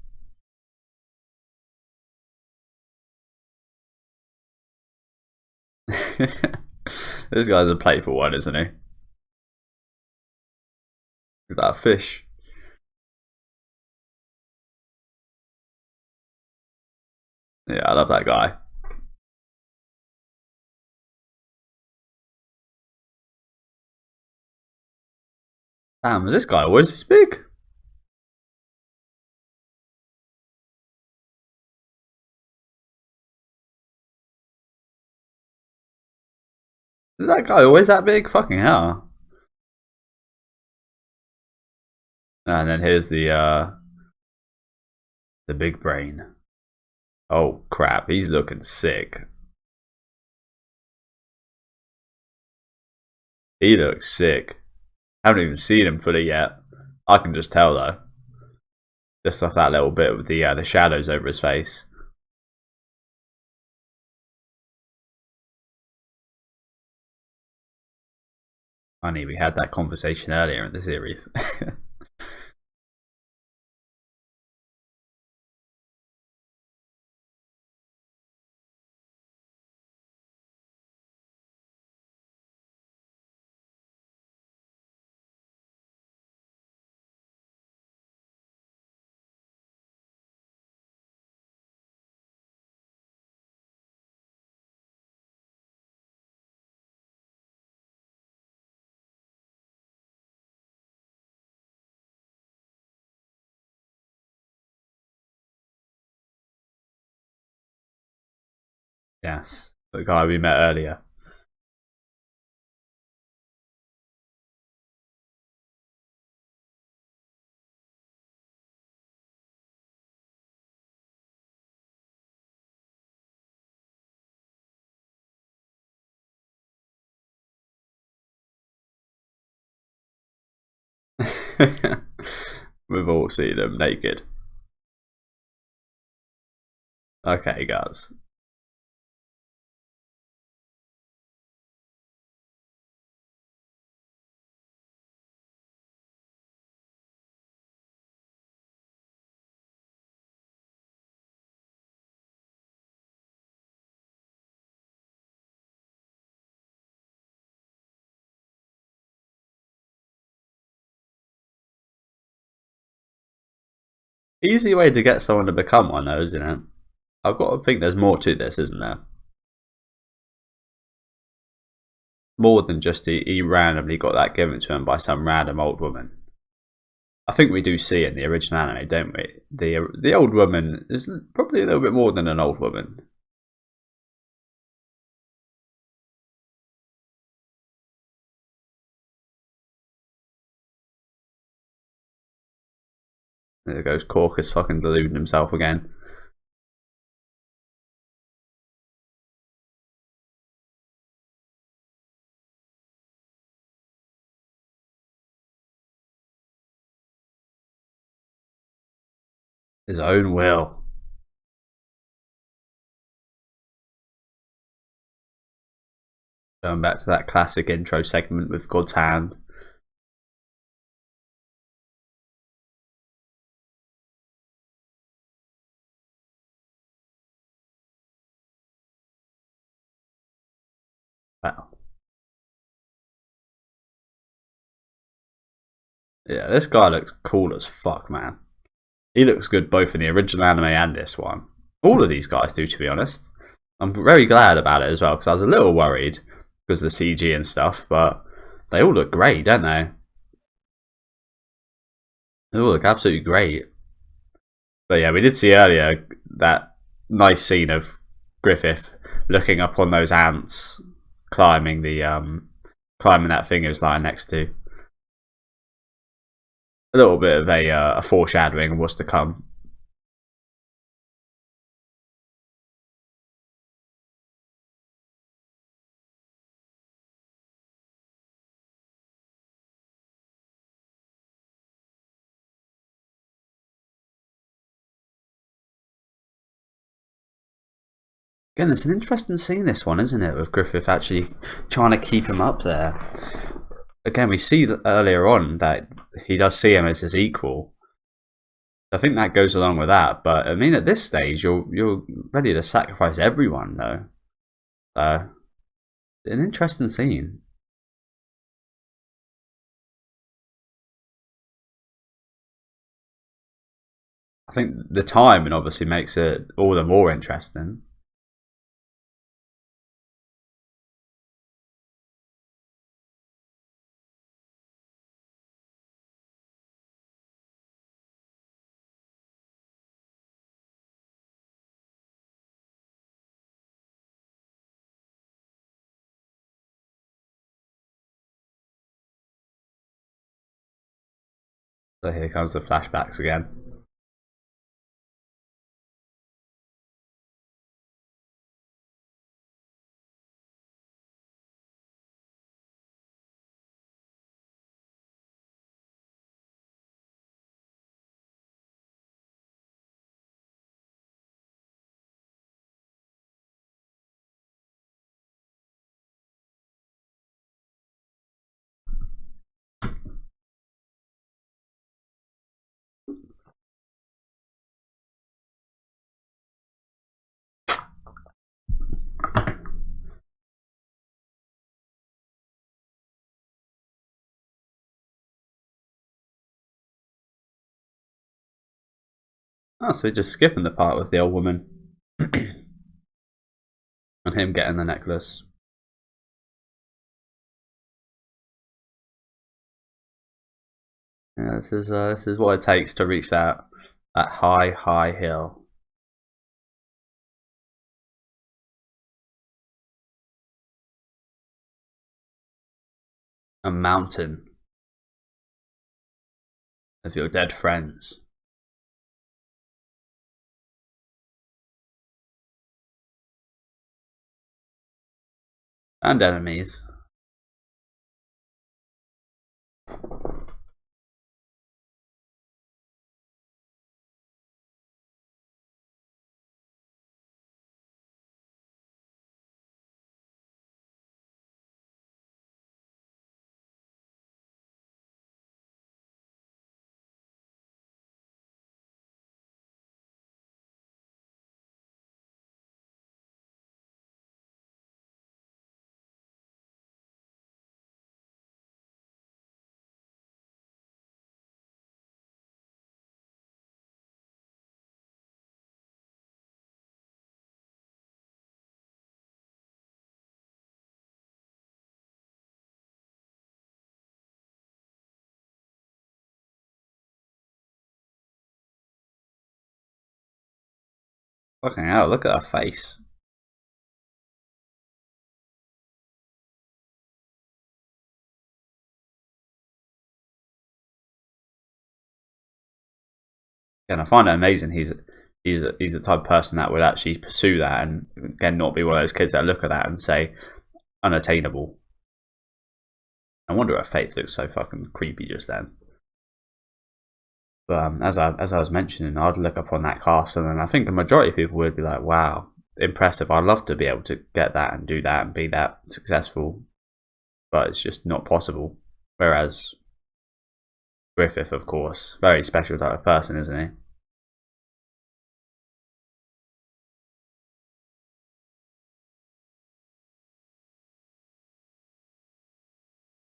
This guy's a playful one, isn't he? Is that a fish? Yeah, I love that guy. Damn, is this guy always this big? Is that guy always that big? Fucking hell. And then here's the big brain. Oh crap, he's looking sick. He looks sick. Haven't even seen him fully yet. I can just tell though. Just off that little bit with the shadows over his face. Funny, we had that conversation earlier in the series. Yes, the guy we met earlier. We've all seen him naked. Okay, guys. Easy way to get someone to become one, though, isn't it? I've got to think there's more to this, isn't there? More than just he randomly got that given to him by some random old woman. I think we do see it in the original anime, don't we? The old woman is probably a little bit more than an old woman. There goes Corcus fucking deluding himself again. His own will. Going back to that classic intro segment with God's hand. Wow. Yeah, this guy looks cool as fuck, man. He looks good both in the original anime and this one. All of these guys do, to be honest. I'm very glad about it as well, because I was a little worried because of the CG and stuff, but they all look great, don't they? They all look absolutely great. But yeah, we did see earlier that nice scene of Griffith looking up on those ants climbing the climbing that thing he was lying next to. A little bit of a foreshadowing of what's to come. Again, it's an interesting scene, this one, isn't it? With Griffith actually trying to keep him up there. Again, we see earlier on that he does see him as his equal. I think that goes along with that. But I mean, at this stage, you're ready to sacrifice everyone, though. So, an interesting scene. I think the timing obviously makes it all the more interesting. So here comes the flashbacks again. Oh, so we're just skipping the part with the old woman and him getting the necklace. Yeah, this is what it takes to reach that high hill. A mountain of your dead friends. And enemies. Fucking hell, look at her face. And I find it amazing he's the type of person that would actually pursue that, and again not be one of those kids that look at that and say unattainable. I wonder her face looks so fucking creepy just then. But as I was mentioning, I'd look upon that castle, and I think a majority of people would be like, "Wow, impressive! I'd love to be able to get that and do that and be that successful," but it's just not possible. Whereas Griffith, of course, very special type of person, isn't he?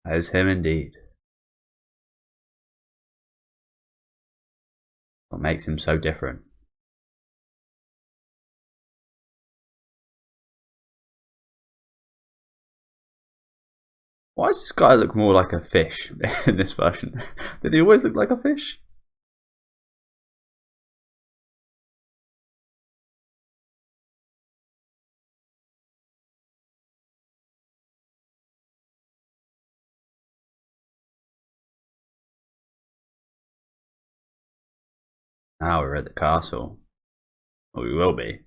That is him indeed. What makes him so different? Why does this guy look more like a fish in this version? Did he always look like a fish? Now we're at the castle. Or we will be.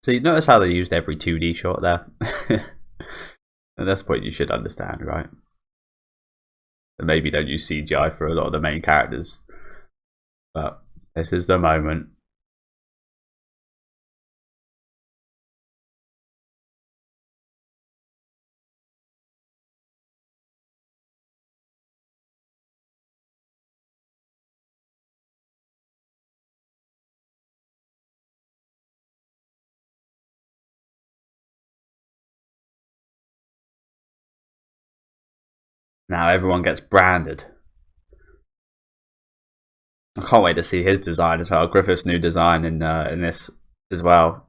So you notice how they used every 2D shot there? At this point you should understand, right? And maybe don't use CGI for a lot of the main characters. But this is the moment. Now everyone gets branded. I can't wait to see his design as well. Griffith's new design in this as well.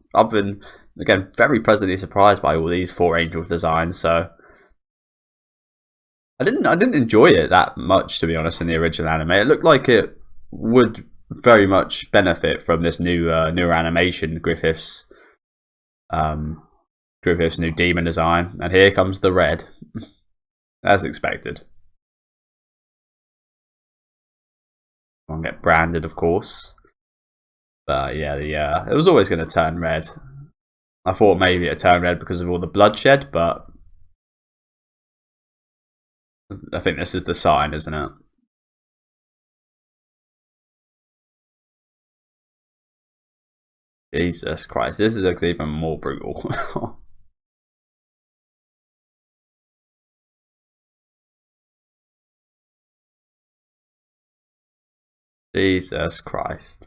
again, very pleasantly surprised by all these 4 angel designs. So I didn't enjoy it that much, to be honest, in the original anime. It looked like it would very much benefit from this newer animation, Griffith's new demon design, and here comes the red, as expected. Won't get branded, of course, but yeah, it was always going to turn red. I thought maybe it turned red because of all the bloodshed, but I think this is the sign, isn't it? Jesus Christ, this looks even more brutal. Jesus Christ.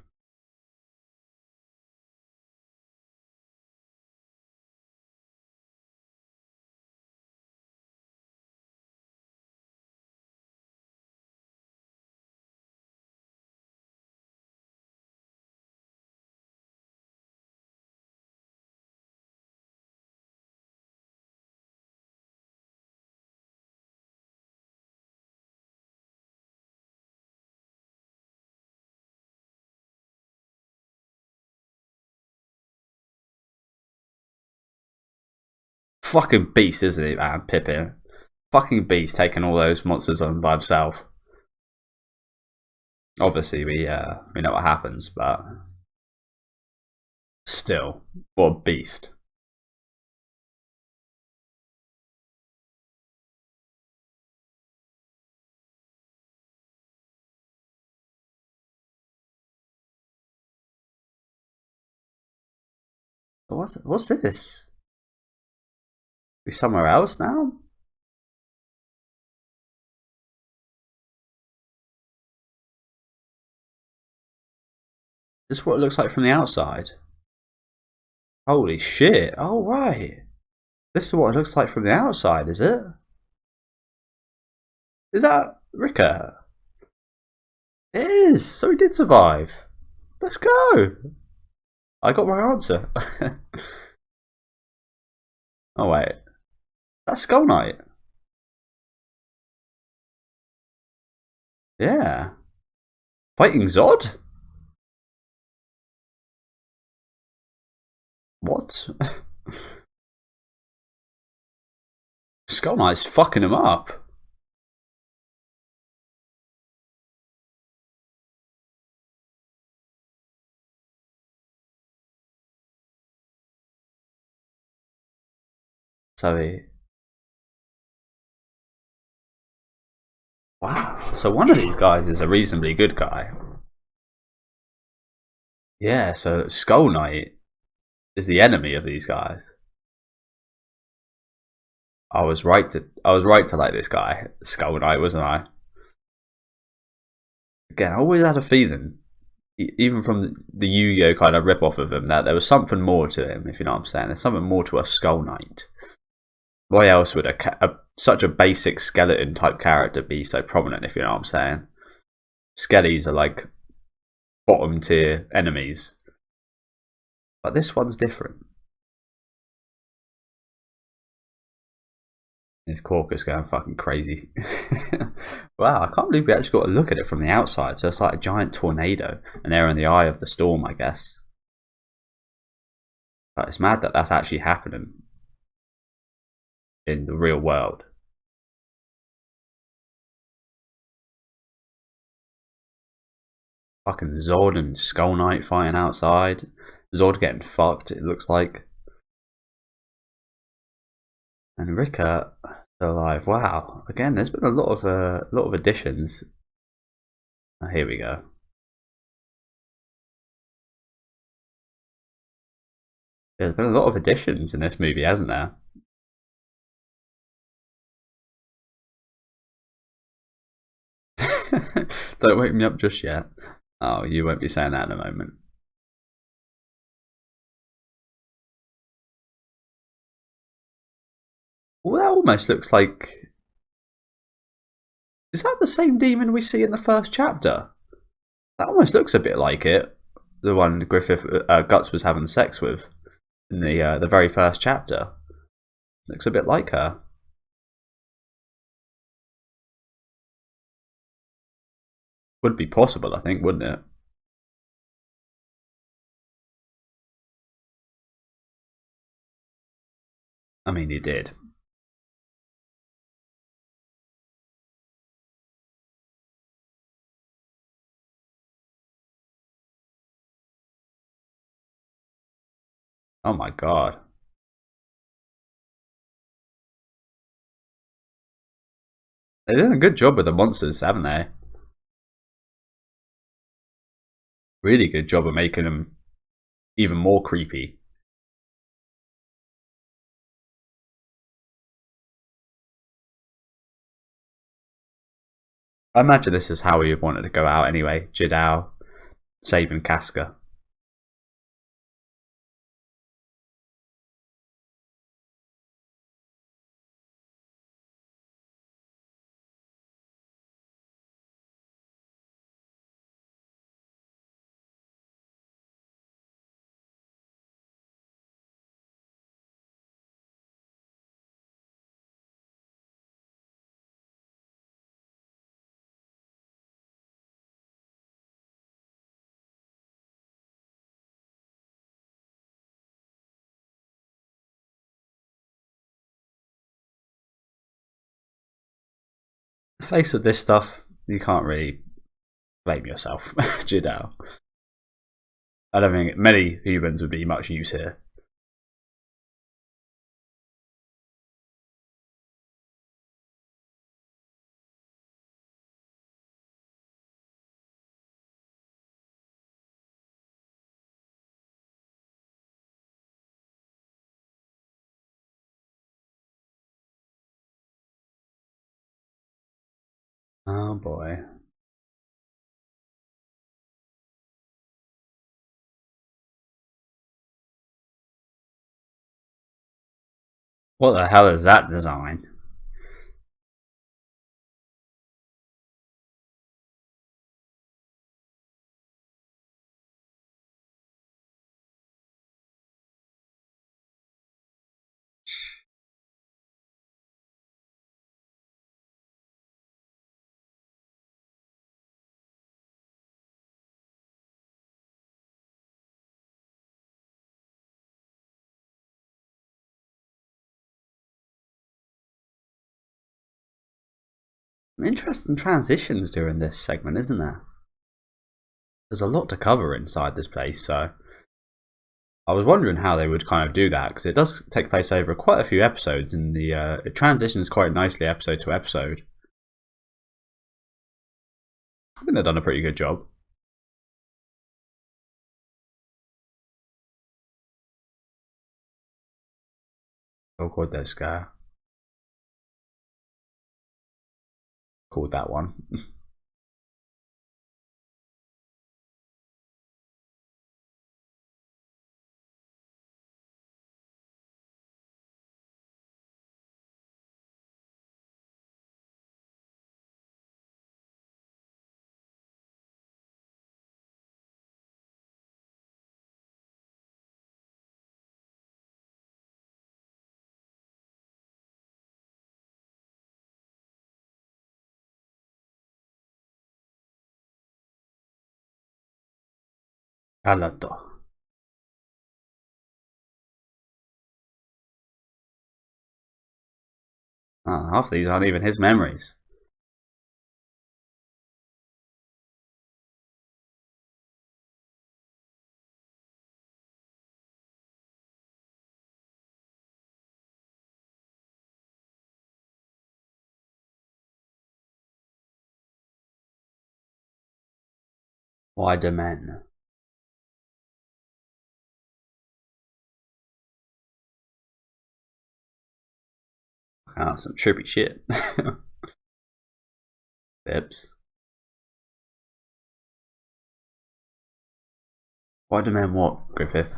Fucking beast, isn't he, man? Pippin. Fucking beast, taking all those monsters on by himself. Obviously, we know what happens, but still, what a beast. What's this? We somewhere else now? Is this what it looks like from the outside? Holy shit. Oh, right. This is what it looks like from the outside, is it? Is that Rickert? It is. So he did survive. Let's go. I got my answer. Oh, wait. That's Skull Knight. Yeah. Fighting Zod? What? Skull Knight's fucking him up. So wow. So one of these guys is a reasonably good guy. Yeah, so Skull Knight is the enemy of these guys. I was right to like this guy, Skull Knight, wasn't I? Again, I always had a feeling, even from the Yu-Gi-Oh kind of rip-off of him, that there was something more to him, if you know what I'm saying. There's something more to a Skull Knight. Why else would such a basic skeleton type character be so prominent, if you know what I'm saying? Skellies are like bottom tier enemies. But this one's different. This Corcus going fucking crazy. Wow, I can't believe we actually got a look at it from the outside. So it's like a giant tornado, and they're in the eye of the storm, I guess. But it's mad that that's actually happening in the real world. Fucking Zod and Skull Knight fighting outside. Zod getting fucked, it looks like. And Rickert still alive. Wow. Again, there's been a lot of additions. Oh, here we go. There's been a lot of additions in this movie, hasn't there? Don't wake me up just yet. Oh, you won't be saying that in a moment. Well, that almost looks like... Is that the same demon we see in the first chapter? That almost looks a bit like it. The one Guts was having sex with. in the very first chapter. Looks a bit like her. Would be possible, I think, wouldn't it? I mean, he did. Oh my god. They've done a good job with the monsters, haven't they? Really good job of making them even more creepy. I imagine this is how we wanted to go out anyway. Jidao saving Casca. The face of this stuff, you can't really blame yourself, Jidao. I don't think many humans would be much use here. Oh boy. What the hell is that design? Some interesting transitions during this segment, isn't there? There's a lot to cover inside this place, so I was wondering how they would kind of do that, because it does take place over quite a few episodes, and it transitions quite nicely episode to episode. I think they've done a pretty good job. Golden Desca. Called that one. Alato. Oh, half of these aren't even his memories. Wider men. Oh, some trippy shit. Bips. Wider men what, Griffith?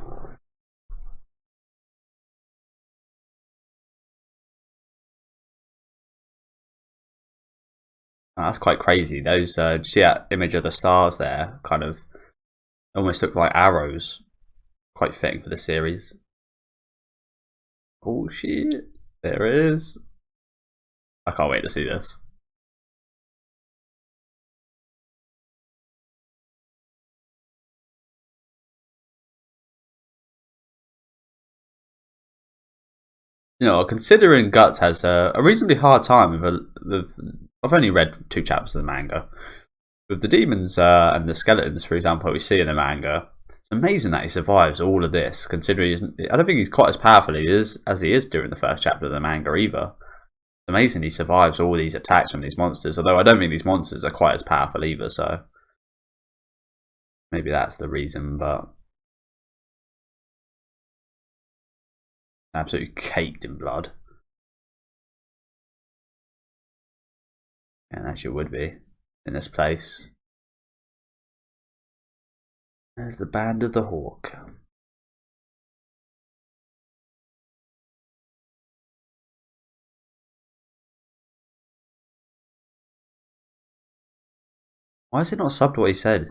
Oh, that's quite crazy. Those, do you see that image of the stars there? Kind of almost look like arrows. Quite fitting for the series. Oh shit, there it is. I can't wait to see this. You know, considering Guts has a reasonably hard time with I've only read 2 chapters of the manga. With the demons and the skeletons, for example, we see in the manga, it's amazing that he survives all of this, considering I don't think he's quite as powerful as he is during the first chapter of the manga either. It's amazing he survives all these attacks from these monsters, although I don't think these monsters are quite as powerful either, so maybe that's the reason, but absolutely caked in blood. And as you would be in this place. There's the Band of the Hawk. Why is it not subbed what he said?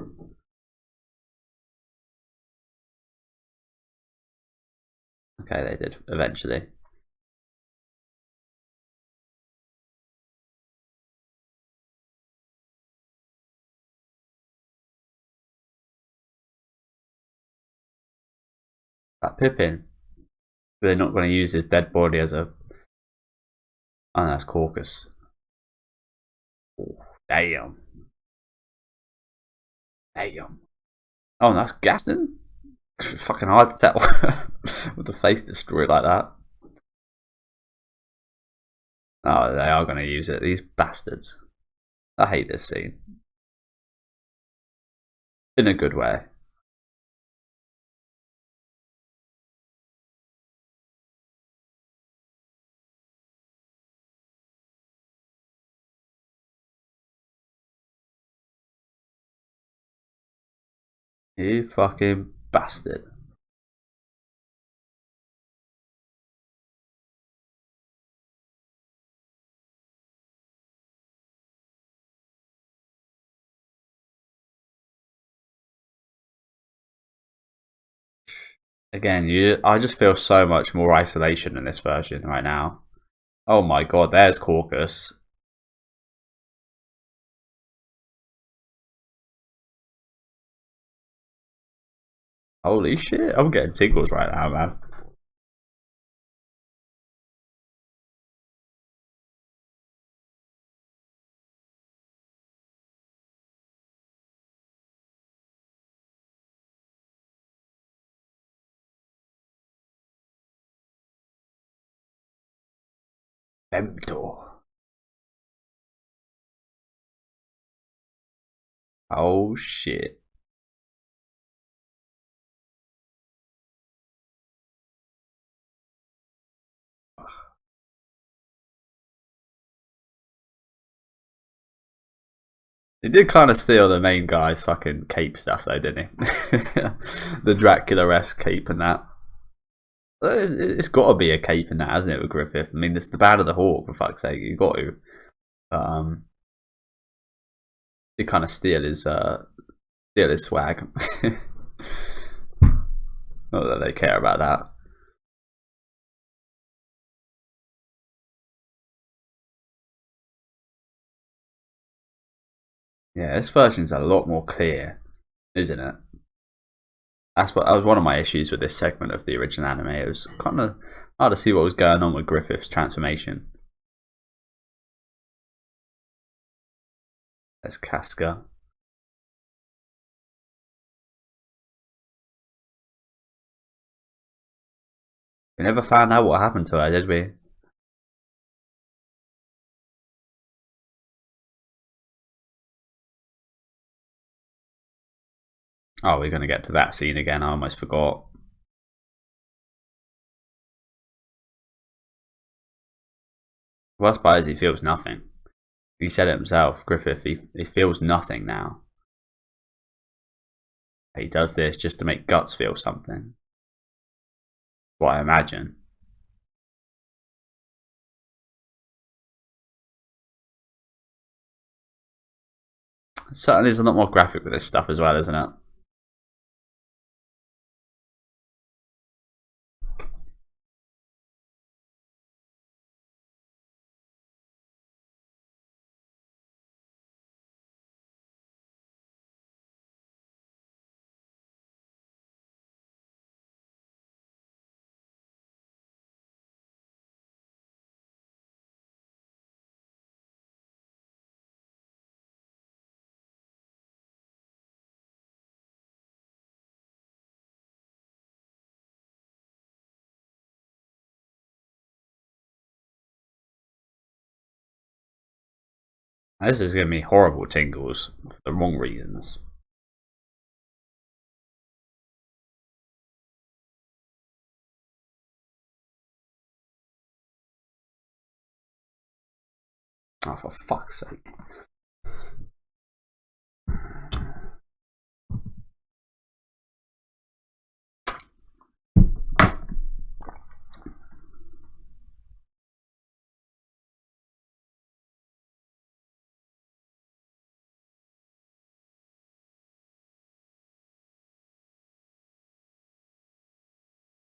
Okay, they did eventually. That Pippin. They're not going to use his dead body as a. Oh, that's Caucus. Oh, damn. Damn. Oh, that's Gaston? Fucking hard to tell with the face destroyed like that. Oh, they are going to use it. These bastards. I hate this scene. In a good way. You fucking bastard. Again, I just feel so much more isolation in this version right now. Oh my god, there's Caucus. Holy shit, I'm getting tingles right now, man. Femto. Oh shit. He did kind of steal the main guy's fucking cape stuff though, didn't he? The Dracula-esque cape and that. It's got to be a cape in that, hasn't it, with Griffith? I mean, it's the Band of the Hawk, for fuck's sake. You've got to. They kind of steal his swag. Not that they care about that. Yeah, this version's a lot more clear, isn't it? That was one of my issues with this segment of the original anime. It was kind of hard to see what was going on with Griffith's transformation. There's Casca. We never found out what happened to her, did we? Oh, we're going to get to that scene again. I almost forgot. Worst part is he feels nothing. He said it himself, Griffith. He feels nothing now. He does this just to make Guts feel something. What I imagine. It certainly is a lot more graphic with this stuff as well, isn't it? This is giving me horrible tingles for the wrong reasons. Oh, for fuck's sake.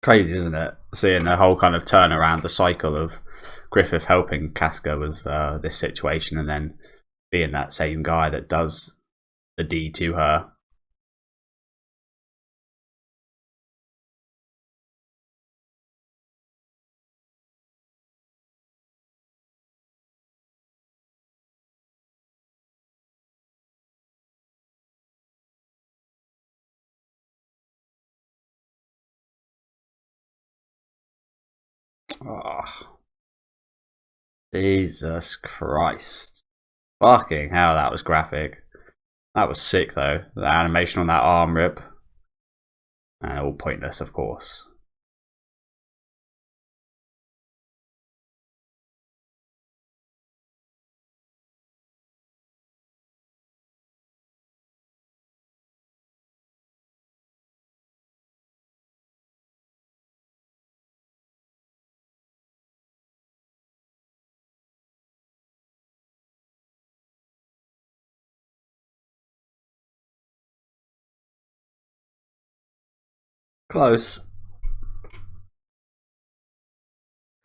Crazy, isn't it? Seeing the whole kind of turnaround, the cycle of Griffith helping Casca with this situation, and then being that same guy that does the deed to her. Oh, Jesus Christ. Fucking hell, that was graphic. That was sick though. The animation on that arm rip. And all pointless, of course. Close.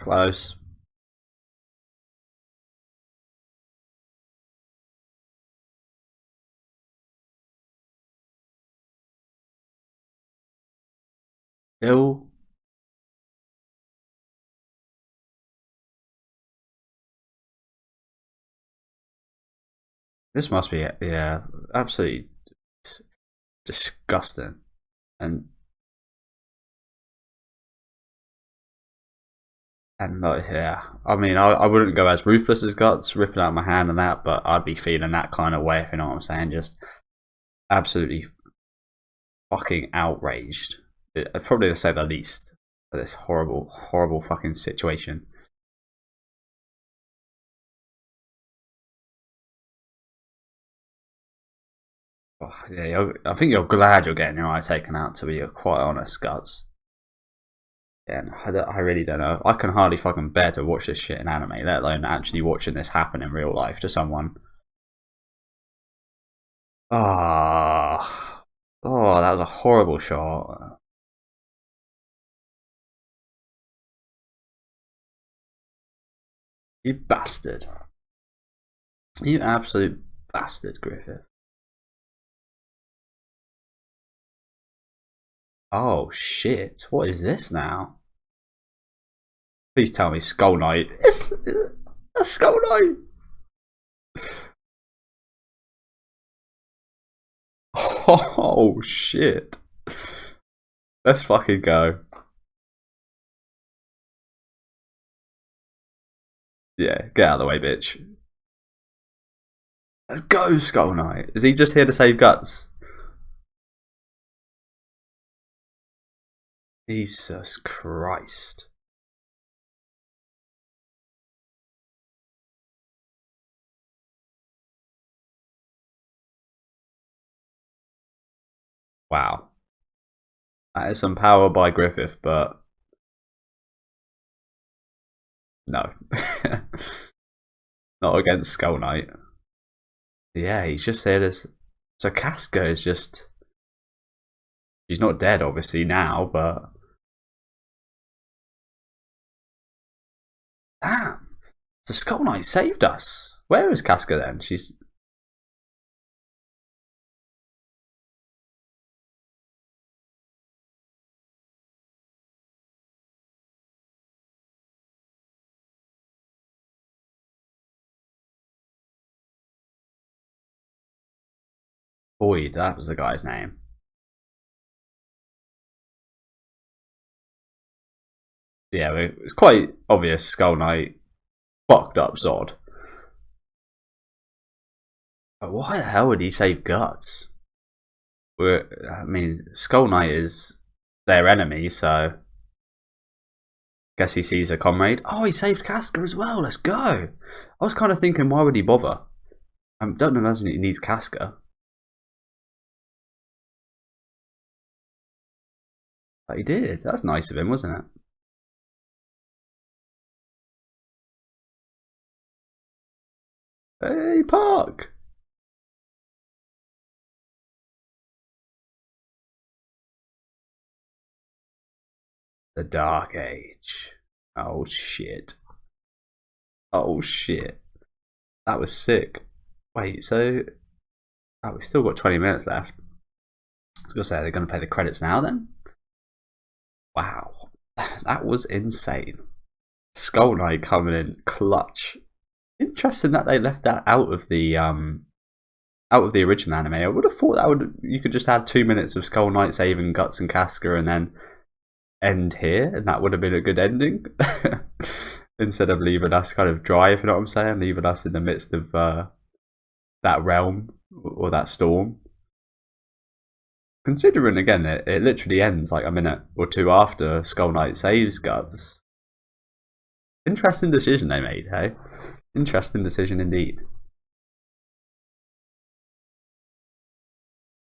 Close. Still. This must be, yeah, absolutely disgusting. And like, yeah, I mean, I wouldn't go as ruthless as Guts, ripping out my hand and that, but I'd be feeling that kind of way, if you know what I'm saying. Just absolutely fucking outraged. I'd probably say the least for this horrible, horrible fucking situation. Oh, yeah, I think you're glad you're getting your eye taken out, to be quite honest, Guts. Yeah, I really don't know. I can hardly fucking bear to watch this shit in anime, let alone actually watching this happen in real life to someone. Ah, oh, that was a horrible shot. You bastard. You absolute bastard, Griffith. Oh shit, what is this now? Please tell me Skull Knight. It's a Skull Knight! Oh shit. Let's fucking go. Yeah, get out of the way, bitch. Let's go, Skull Knight. Is he just here to save Guts? Jesus Christ. Wow. That is some power by Griffith, but no. Not against Skull Knight. Yeah, he's just here to. So Casca is just. She's not dead, obviously, now, but. Damn. So Skull Knight saved us. Where is Casca then? She's. Boyd, that was the guy's name. Yeah, it's quite obvious Skull Knight fucked up Zod. But why the hell would he save Guts? I mean, Skull Knight is their enemy, so guess he sees a comrade. Oh, he saved Casca as well. Let's go. I was kind of thinking, why would he bother? I don't imagine he needs Casca. But he did. That's nice of him, wasn't it? Hey, Park! The Dark Age. Oh, shit. Oh, shit. That was sick. Wait, so... Oh, we've still got 20 minutes left. I was going to say, are they going to play the credits now, then? Wow. That was insane. Skull Knight coming in clutch. Interesting that they left that out of the original anime. I would have thought that you could just add 2 minutes of Skull Knight saving Guts and Casca and then end here, and that would have been a good ending. Instead of leaving us kind of dry, if you know what I'm saying, leaving us in the midst of that realm or that storm. Considering again, it literally ends like a minute or two after Skull Knight saves Guts. Interesting decision they made, hey? Interesting decision indeed.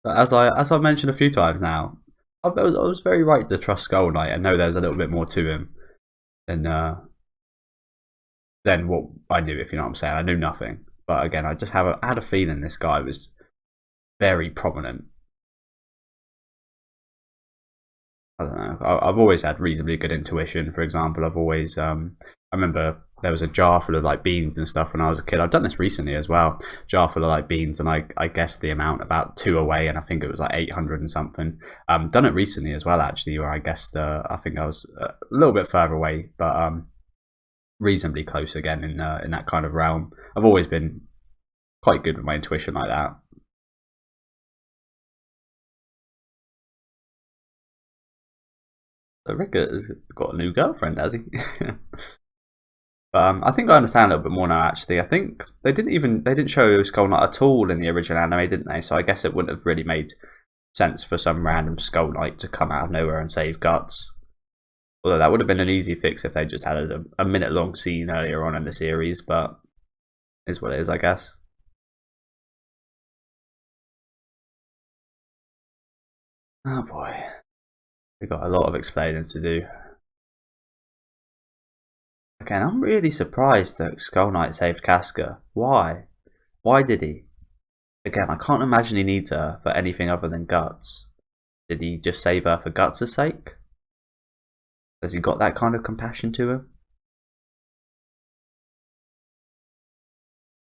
But as I mentioned a few times now, I was very right to trust Skull Knight. I know there's a little bit more to him than what I knew, if you know what I'm saying. I knew nothing, but again, I just had a feeling this guy was very prominent. I don't know. I've always had reasonably good intuition. For example, I've always I remember there was a jar full of like beans and stuff when I was a kid. I've done this recently as well. Jar full of like beans, and I guessed the amount about 2 away, and I think it was like 800 and something. Done it recently as well, actually, where I guessed I think I was a little bit further away, but reasonably close again in that kind of realm. I've always been quite good with my intuition like that. So Rickert has got a new girlfriend, has he? But I think I understand a little bit more now. Actually, I think they didn't show Skull Knight at all in the original anime, didn't they? So I guess it wouldn't have really made sense for some random Skull Knight to come out of nowhere and save Guts. Although that would have been an easy fix if they just had a minute-long scene earlier on in the series. But is what it is, I guess. Oh boy, we've got a lot of explaining to do. Again, I'm really surprised that Skull Knight saved Casca. Why? Why did he? Again, I can't imagine he needs her for anything other than Guts. Did he just save her for Guts' sake? Has he got that kind of compassion to him?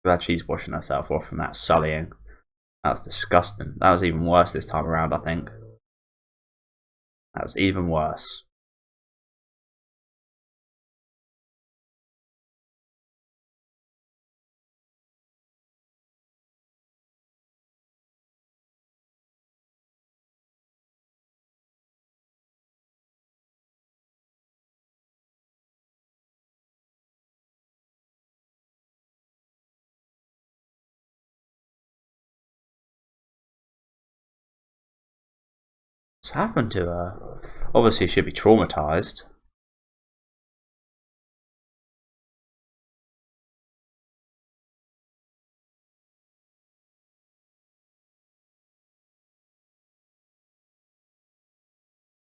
Glad she's washing herself off from that sullying. That was disgusting. That was even worse this time around, I think. That was even worse. What's happened to her? Obviously, she'd be traumatized.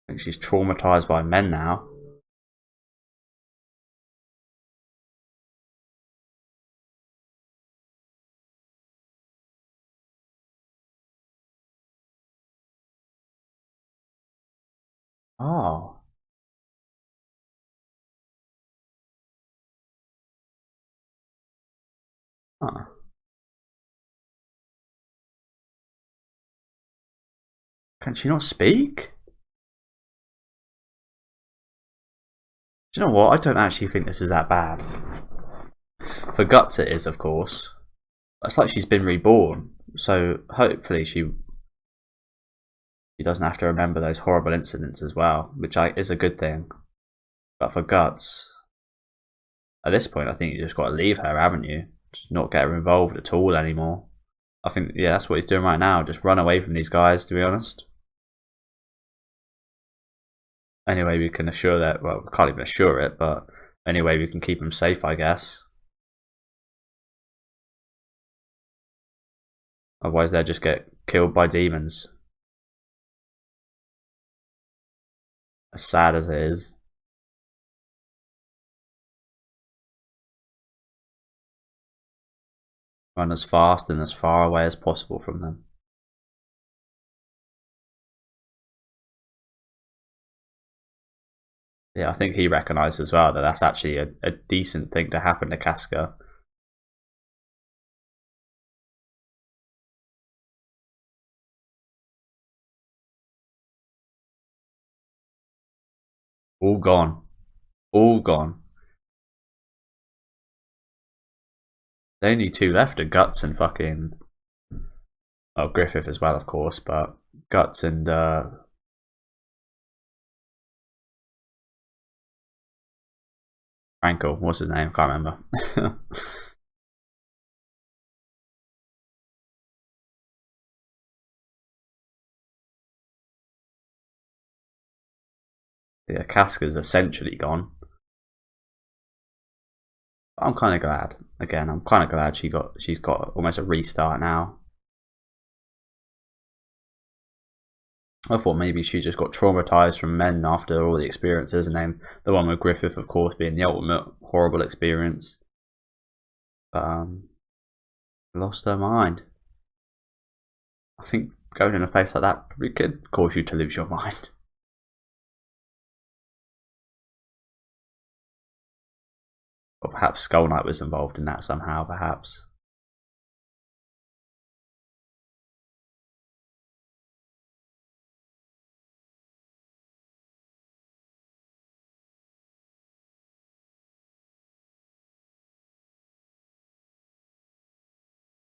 I think she's traumatized by men now. Oh. Huh. Can she not speak? Do you know what? I don't actually think this is that bad. For Guts it is, of course. It's like she's been reborn, so hopefully she doesn't have to remember those horrible incidents as well, which is a good thing. But for Guts, at this point, I think you just got to leave her, haven't you? Just not get her involved at all anymore. I think, yeah, that's what he's doing right now. Just run away from these guys, to be honest. Anyway, we can assure that, well, we can't even assure it, but anyway, we can keep him safe, I guess. Otherwise, they'll just get killed by demons. As sad as it is. Run as fast and as far away as possible from them. Yeah, I think he recognised as well that that's actually a decent thing to happen to Casca. All gone. All gone. The only two left are Guts and fucking... well, Griffith as well, of course, but Guts and... Frankel, what's his name? Can't remember. Yeah, Casca's essentially gone. But I'm kind of glad. Again, I'm kind of glad she's got almost a restart now. I thought maybe she just got traumatized from men after all the experiences, and then the one with Griffith, of course, being the ultimate horrible experience. But lost her mind. I think going in a place like that probably could cause you to lose your mind. Or perhaps Skull Knight was involved in that somehow, perhaps.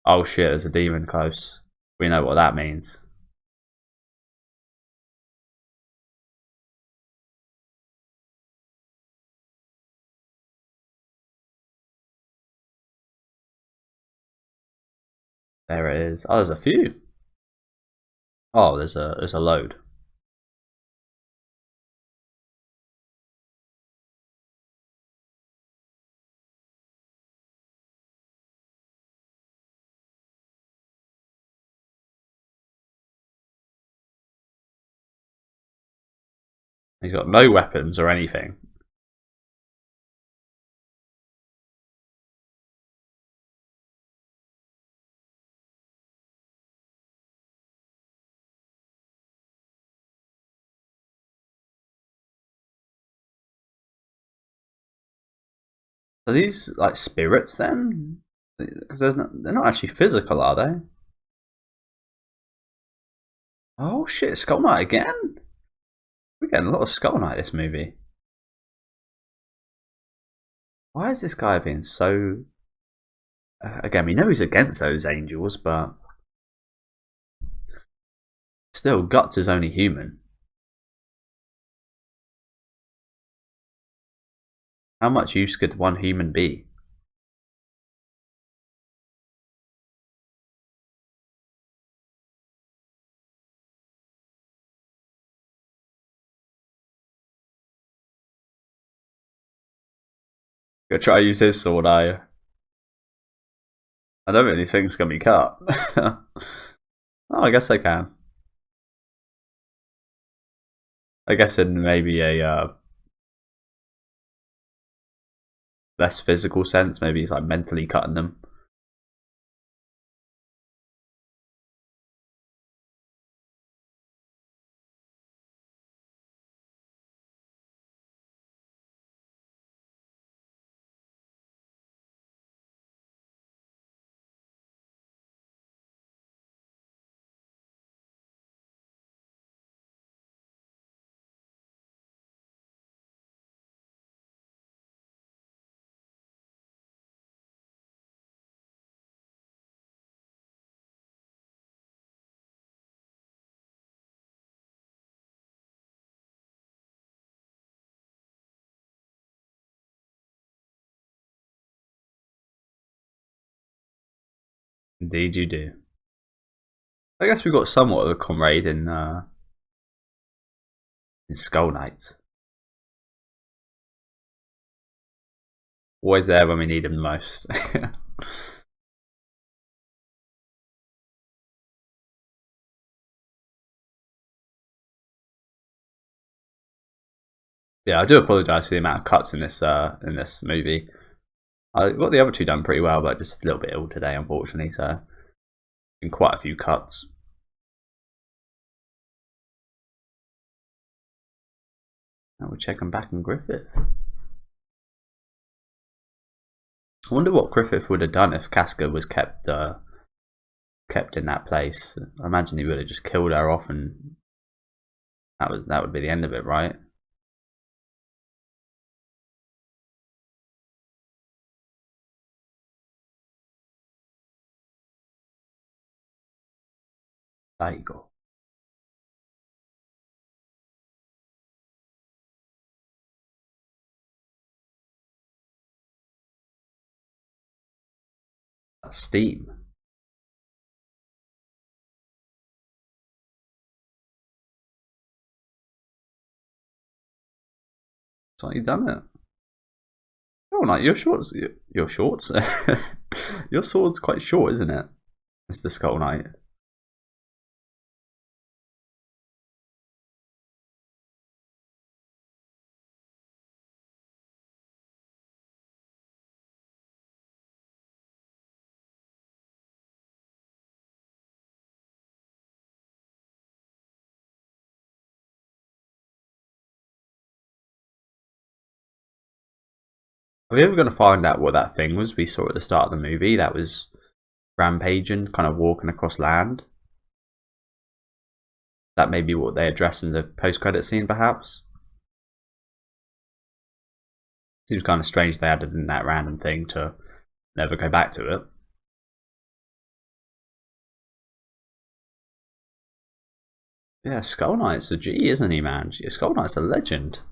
Oh shit, there's a demon close. We know what that means. There it is. Oh, there's a few. Oh, there's a load. He's got no weapons or anything. Are these like spirits then? Because they're not actually physical, are they? Oh shit, Skull Knight again? We're getting a lot of Skull Knight this movie. Why is this guy being so... again, we know he's against those angels, but... still, Guts is only human. How much use could one human be? Gonna try to use his sword, are you? I don't really think it's gonna be cut. Oh, I guess they can. I guess in maybe a less physical sense, maybe he's like mentally cutting them. Indeed, you do. I guess we got somewhat of a comrade in Skull Knight. Always there when we need him the most. Yeah, I do apologise for the amount of cuts in this movie. I got the other two done pretty well, but just a little bit ill today, unfortunately. So, been quite a few cuts. Now we're checking back on Griffith. I wonder what Griffith would have done if Casca was kept in that place. I imagine he would have just killed her off, and that would be the end of it, right? There you go. That's steam. So you done it. Oh, no, your shorts. Your shorts. Your sword's quite short, isn't it, Mr. Skull Knight? Are we ever going to find out what that thing was we saw at the start of the movie that was rampaging, kind of walking across land? That may be what they address in the post-credit scene, perhaps? Seems kind of strange they added in that random thing to never go back to it. Yeah, Skull Knight's a G, isn't he, man? Skull Knight's a legend.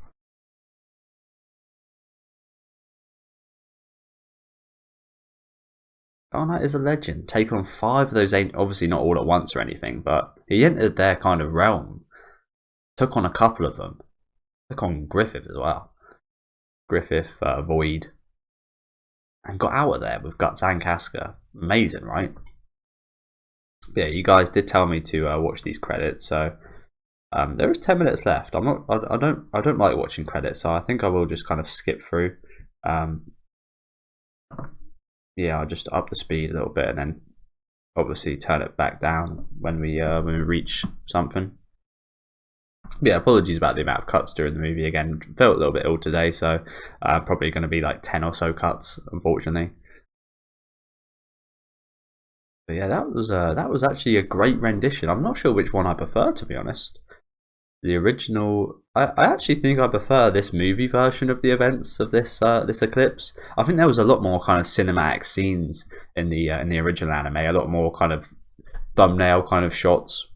Skull Knight is a legend. Taking on 5 of those, obviously not all at once or anything, but he entered their kind of realm. Took on a couple of them. Took on Griffith as well. Griffith, Void. And got out of there with Guts and Casca. Amazing, right? Yeah, you guys did tell me to watch these credits, so there is 10 minutes left. I don't like watching credits, so I think I will just kind of skip through. Yeah, I'll just up the speed a little bit and then obviously turn it back down when we reach something. Yeah, apologies about the amount of cuts during the movie. Again, felt a little bit ill today, so probably going to be like 10 or so cuts, unfortunately. But yeah, that was actually a great rendition. I'm not sure which one I prefer, to be honest. The original, I actually think I prefer this movie version of the events of this Eclipse. I think there was a lot more kind of cinematic scenes in the original anime, a lot more kind of thumbnail kind of shots.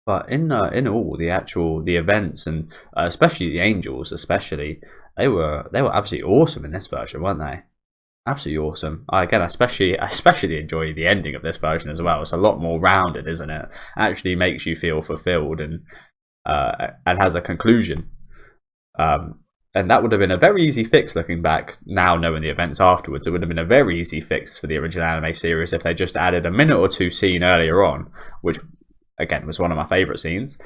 But in all the events and especially the angels, especially they were absolutely awesome in this version, weren't they? Absolutely awesome. Again, I especially enjoy the ending of this version as well. It's a lot more rounded, isn't it? Actually makes you feel fulfilled and has a conclusion. And that would have been a very easy fix looking back now, knowing the events afterwards. It would have been a very easy fix for the original anime series if they just added a minute or two scene earlier on, which again was one of my favourite scenes.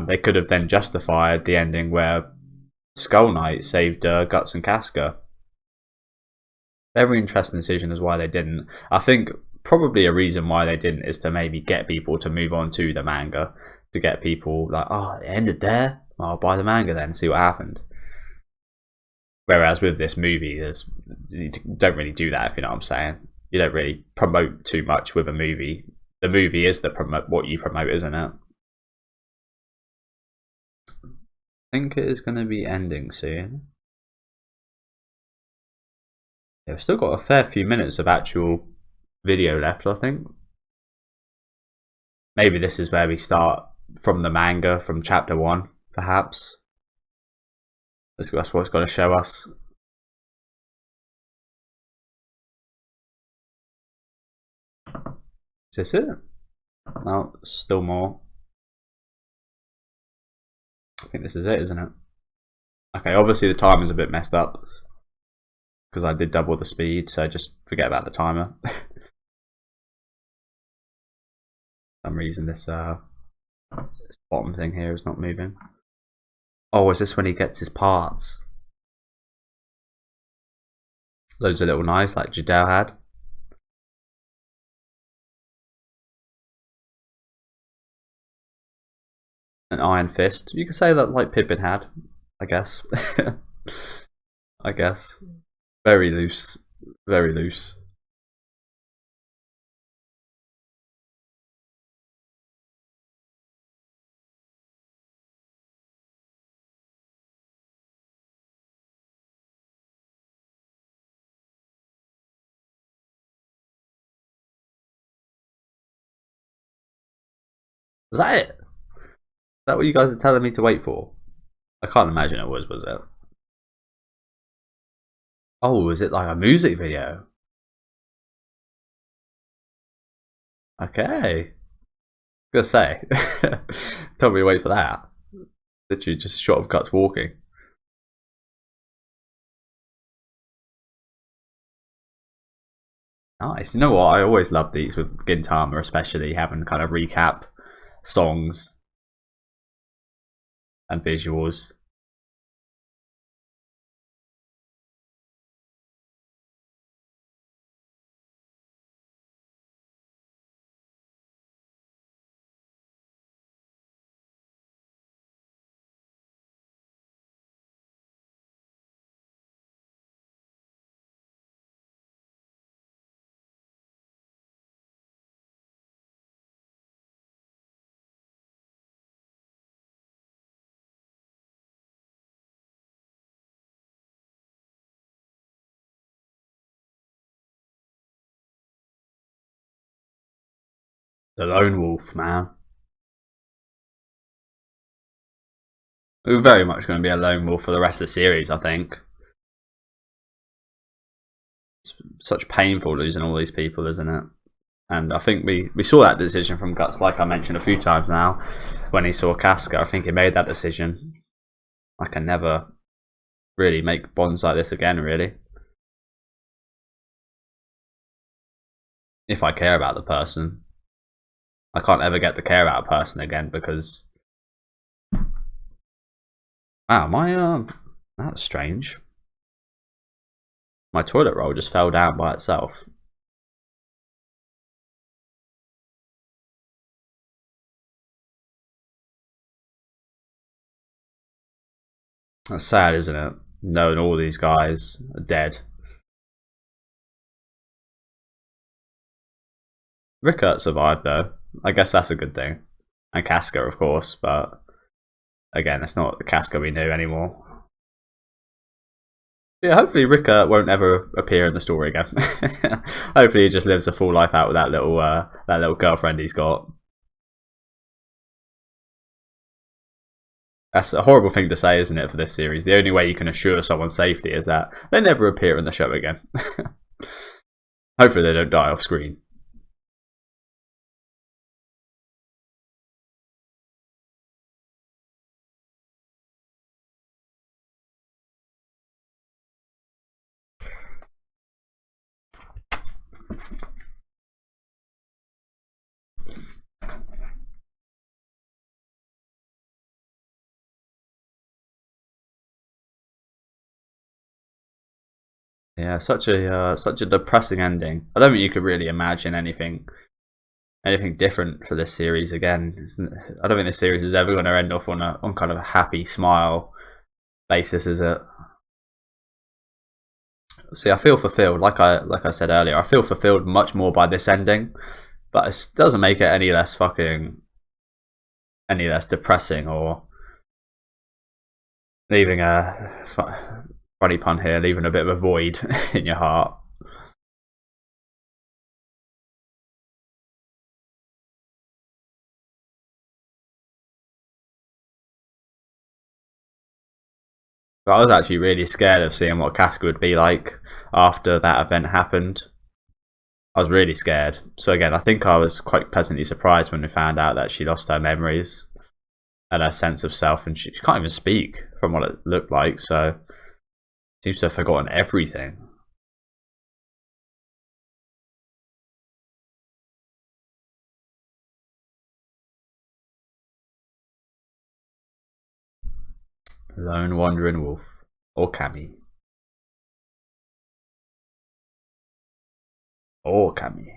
They could have then justified the ending where Skull Knight saved Guts and Casca. Very interesting decision as why they didn't. I think probably a reason why they didn't is to maybe get people to move on to the manga, to get people like, oh, it ended there, I'll buy the manga then and see what happened. Whereas with this movie, you don't really do that, if you know what I'm saying. You don't really promote too much with a movie. The movie is what you promote, isn't it? I think it is going to be ending soon. Yeah, we've still got a fair few minutes of actual video left, I think. Maybe this is where we start from the manga, from chapter 1, perhaps. That's what it's going to show us. Is this it? No, still more. I think this is it, isn't it? Okay, obviously the timer's a bit messed up because I did double the speed, so just forget about the timer. For some reason this bottom thing here is not moving. Oh, is this when he gets his parts? Loads of little knives like Jadal had. An iron fist. You could say that like Pippin had, I guess. I guess. Very loose. Very loose. Was that it? Is that what you guys are telling me to wait for? I can't imagine it was it? Oh, is it like a music video? Okay. I was gonna say. Told me to wait for that. Literally just a shot of Guts walking. Nice. You know what? I always love these with Gintama, especially having kind of recap songs and visuals. The Lone Wolf, man. We're very much going to be a lone wolf for the rest of the series, I think. It's such painful losing all these people, isn't it? And I think we saw that decision from Guts, like I mentioned a few times now, when he saw Casca. I think he made that decision. I can never really make bonds like this again, really. If I care about the person. I can't ever get to care about a person again because... Wow, that was strange. My toilet roll just fell down by itself. That's sad, isn't it? Knowing all these guys are dead. Rickert survived though. I guess that's a good thing. And Casca, of course, but again, it's not the Casca we knew anymore. Yeah, hopefully Rickert won't ever appear in the story again. Hopefully he just lives a full life out with that little girlfriend he's got. That's a horrible thing to say, isn't it, for this series? The only way you can assure someone's safety is that they never appear in the show again. Hopefully they don't die off screen. Yeah, such a depressing ending. I don't think you could really imagine anything different for this series again. I don't think this series is ever going to end off on kind of a happy smile basis, is it? See, I feel fulfilled. Like I said earlier, I feel fulfilled much more by this ending, but it doesn't make it any less depressing or leaving a funny pun here, leaving a bit of a void in your heart. But I was actually really scared of seeing what Casca would be like after that event happened. I was really scared. So again, I think I was quite pleasantly surprised when we found out that she lost her memories and her sense of self, and she can't even speak from what it looked like. So seems to have forgotten everything. Lone wandering wolf, or Cammy, or Cammy.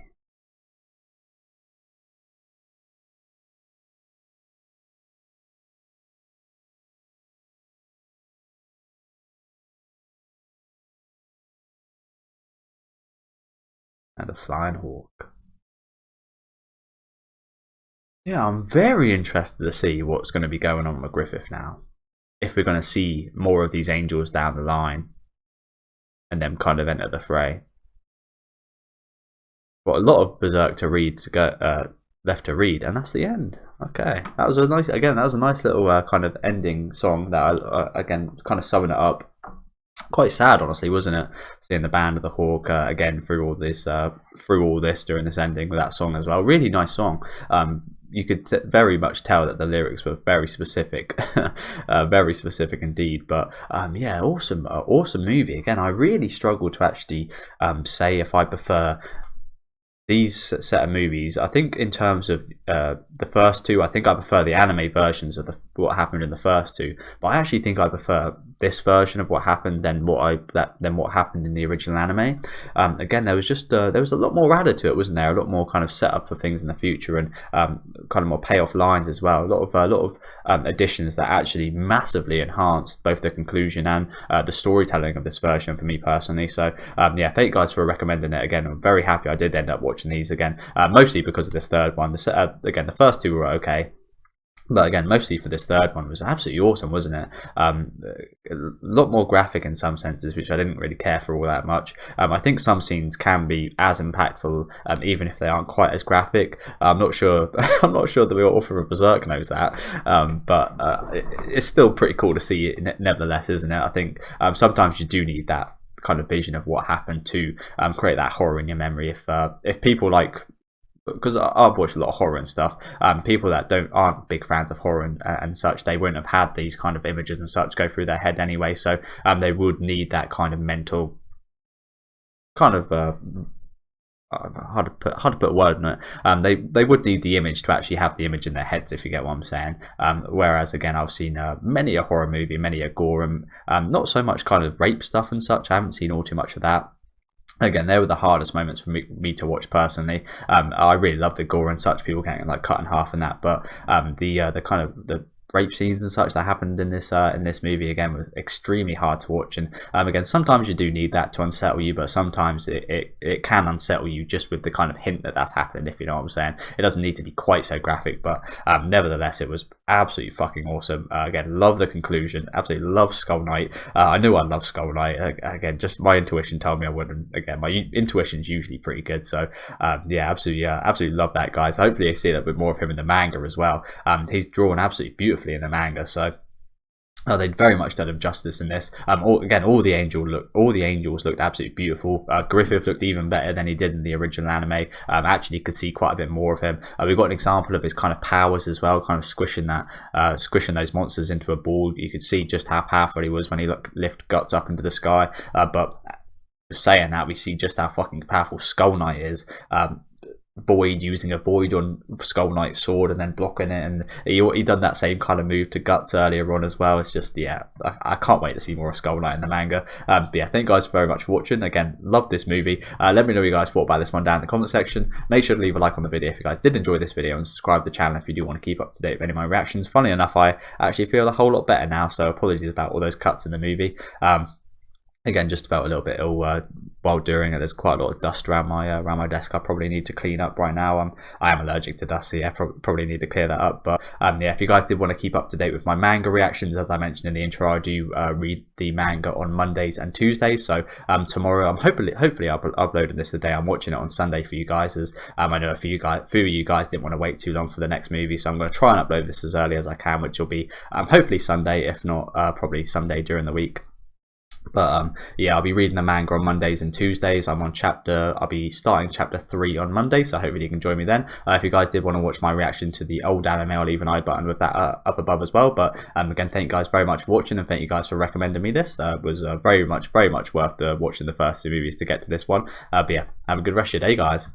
And a flying hawk. Yeah, I'm very interested to see what's going to be going on with Griffith now. If we're going to see more of these angels down the line and them kind of enter the fray. Got a lot of Berserk to read to go left to read, and that's the end. Okay, that was a nice little kind of ending song that I again kind of summing it up. Quite sad, honestly, wasn't it? Seeing the band of the Hawk again through all this during this ending with that song as well. Really nice song. You could very much tell that the lyrics were very specific, very specific indeed. But yeah, awesome movie. Again, I really struggle to actually say if I prefer these set of movies. I think in terms of the first two, I think I prefer the anime versions of what happened in the first two. But I actually think I prefer this version of what happened than what happened in the original anime. Again, there was a lot more added to it, wasn't there? A lot more kind of set up for things in the future, and kind of more payoff lines as well. A lot of additions that actually massively enhanced both the conclusion and the storytelling of this version for me personally. So yeah, thank you guys for recommending it again. I'm very happy I did end up watching these again, mostly because of this third one. Again, the first two were okay, but again, mostly for this third one was absolutely awesome, wasn't it? A lot more graphic in some senses, which I didn't really care for all that much. I think some scenes can be as impactful, even if they aren't quite as graphic. I'm not sure. I'm not sure the author of Berserk knows that, but it's still pretty cool to see it, nevertheless, isn't it? I think sometimes you do need that kind of vision of what happened to create that horror in your memory. If people like, because I've watched a lot of horror and stuff, people that aren't big fans of horror and such, they wouldn't have had these kind of images and such go through their head anyway. So they would need that kind of mental kind of hard to put a word on it. They would need the image to actually have the image in their heads, if you get what I'm saying. Whereas again, I've seen many a horror movie, many a gore, and not so much kind of rape stuff and such. I haven't seen all too much of that. Again, they were the hardest moments for me to watch personally. I really love the gore and such, people getting like cut in half and that, but the kind of the rape scenes and such that happened in this movie again was extremely hard to watch. And again, sometimes you do need that to unsettle you, but sometimes it can unsettle you just with the kind of hint that that's happening, if you know what I'm saying. It doesn't need to be quite so graphic, but nevertheless, it was absolutely fucking awesome. Again, love the conclusion, absolutely love Skull Knight. I knew I loved Skull Knight. Again, just my intuition told me I wouldn't. Again, my intuition's usually pretty good, so yeah, absolutely love that, guys. Hopefully I see a little bit more of him in the manga as well. He's drawn absolutely beautifully in the manga, so they very much done him justice in this. All the angels looked absolutely beautiful. Griffith looked even better than he did in the original anime. Actually, could see quite a bit more of him. We've got an example of his kind of powers as well, kind of squishing those monsters into a ball. You could see just how powerful he was when he lift guts up into the sky. But saying that, we see just how fucking powerful Skull Knight is. Void, using a void on Skull Knight's sword and then blocking it, and he done that same kind of move to Guts earlier on as well. It's just, yeah, I can't wait to see more of Skull Knight in the manga. But yeah, thank you guys very much for watching. Again, love this movie. Let me know what you guys thought about this one down in the comment section. Make sure to leave a like on the video if you guys did enjoy this video, and subscribe to the channel if you do want to keep up to date with any of my reactions. Funnily enough, I actually feel a whole lot better now, so apologies about all those cuts in the movie. Again, just felt a little bit ill while doing it. There's quite a lot of dust around my desk. I probably need to clean up right now. I am allergic to dust, so yeah, probably need to clear that up. But yeah, if you guys did want to keep up to date with my manga reactions, as I mentioned in the intro, I do read the manga on Mondays and Tuesdays. So tomorrow, I'm hopefully uploading this the day I'm watching it on Sunday for you guys, as I know a few of you guys didn't want to wait too long for the next movie, so I'm going to try and upload this as early as I can, which will be hopefully Sunday, if not probably Sunday during the week. But yeah, I'll be reading the manga on Mondays and Tuesdays. I'll be starting chapter 3 on Monday, so hopefully you can join me then. If you guys did want to watch my reaction to the old anime, I'll leave an I button with that up above as well. But again, thank you guys very much for watching, and thank you guys for recommending me this. It was very much worth watching the first 2 movies to get to this one. But yeah, have a good rest of your day, guys.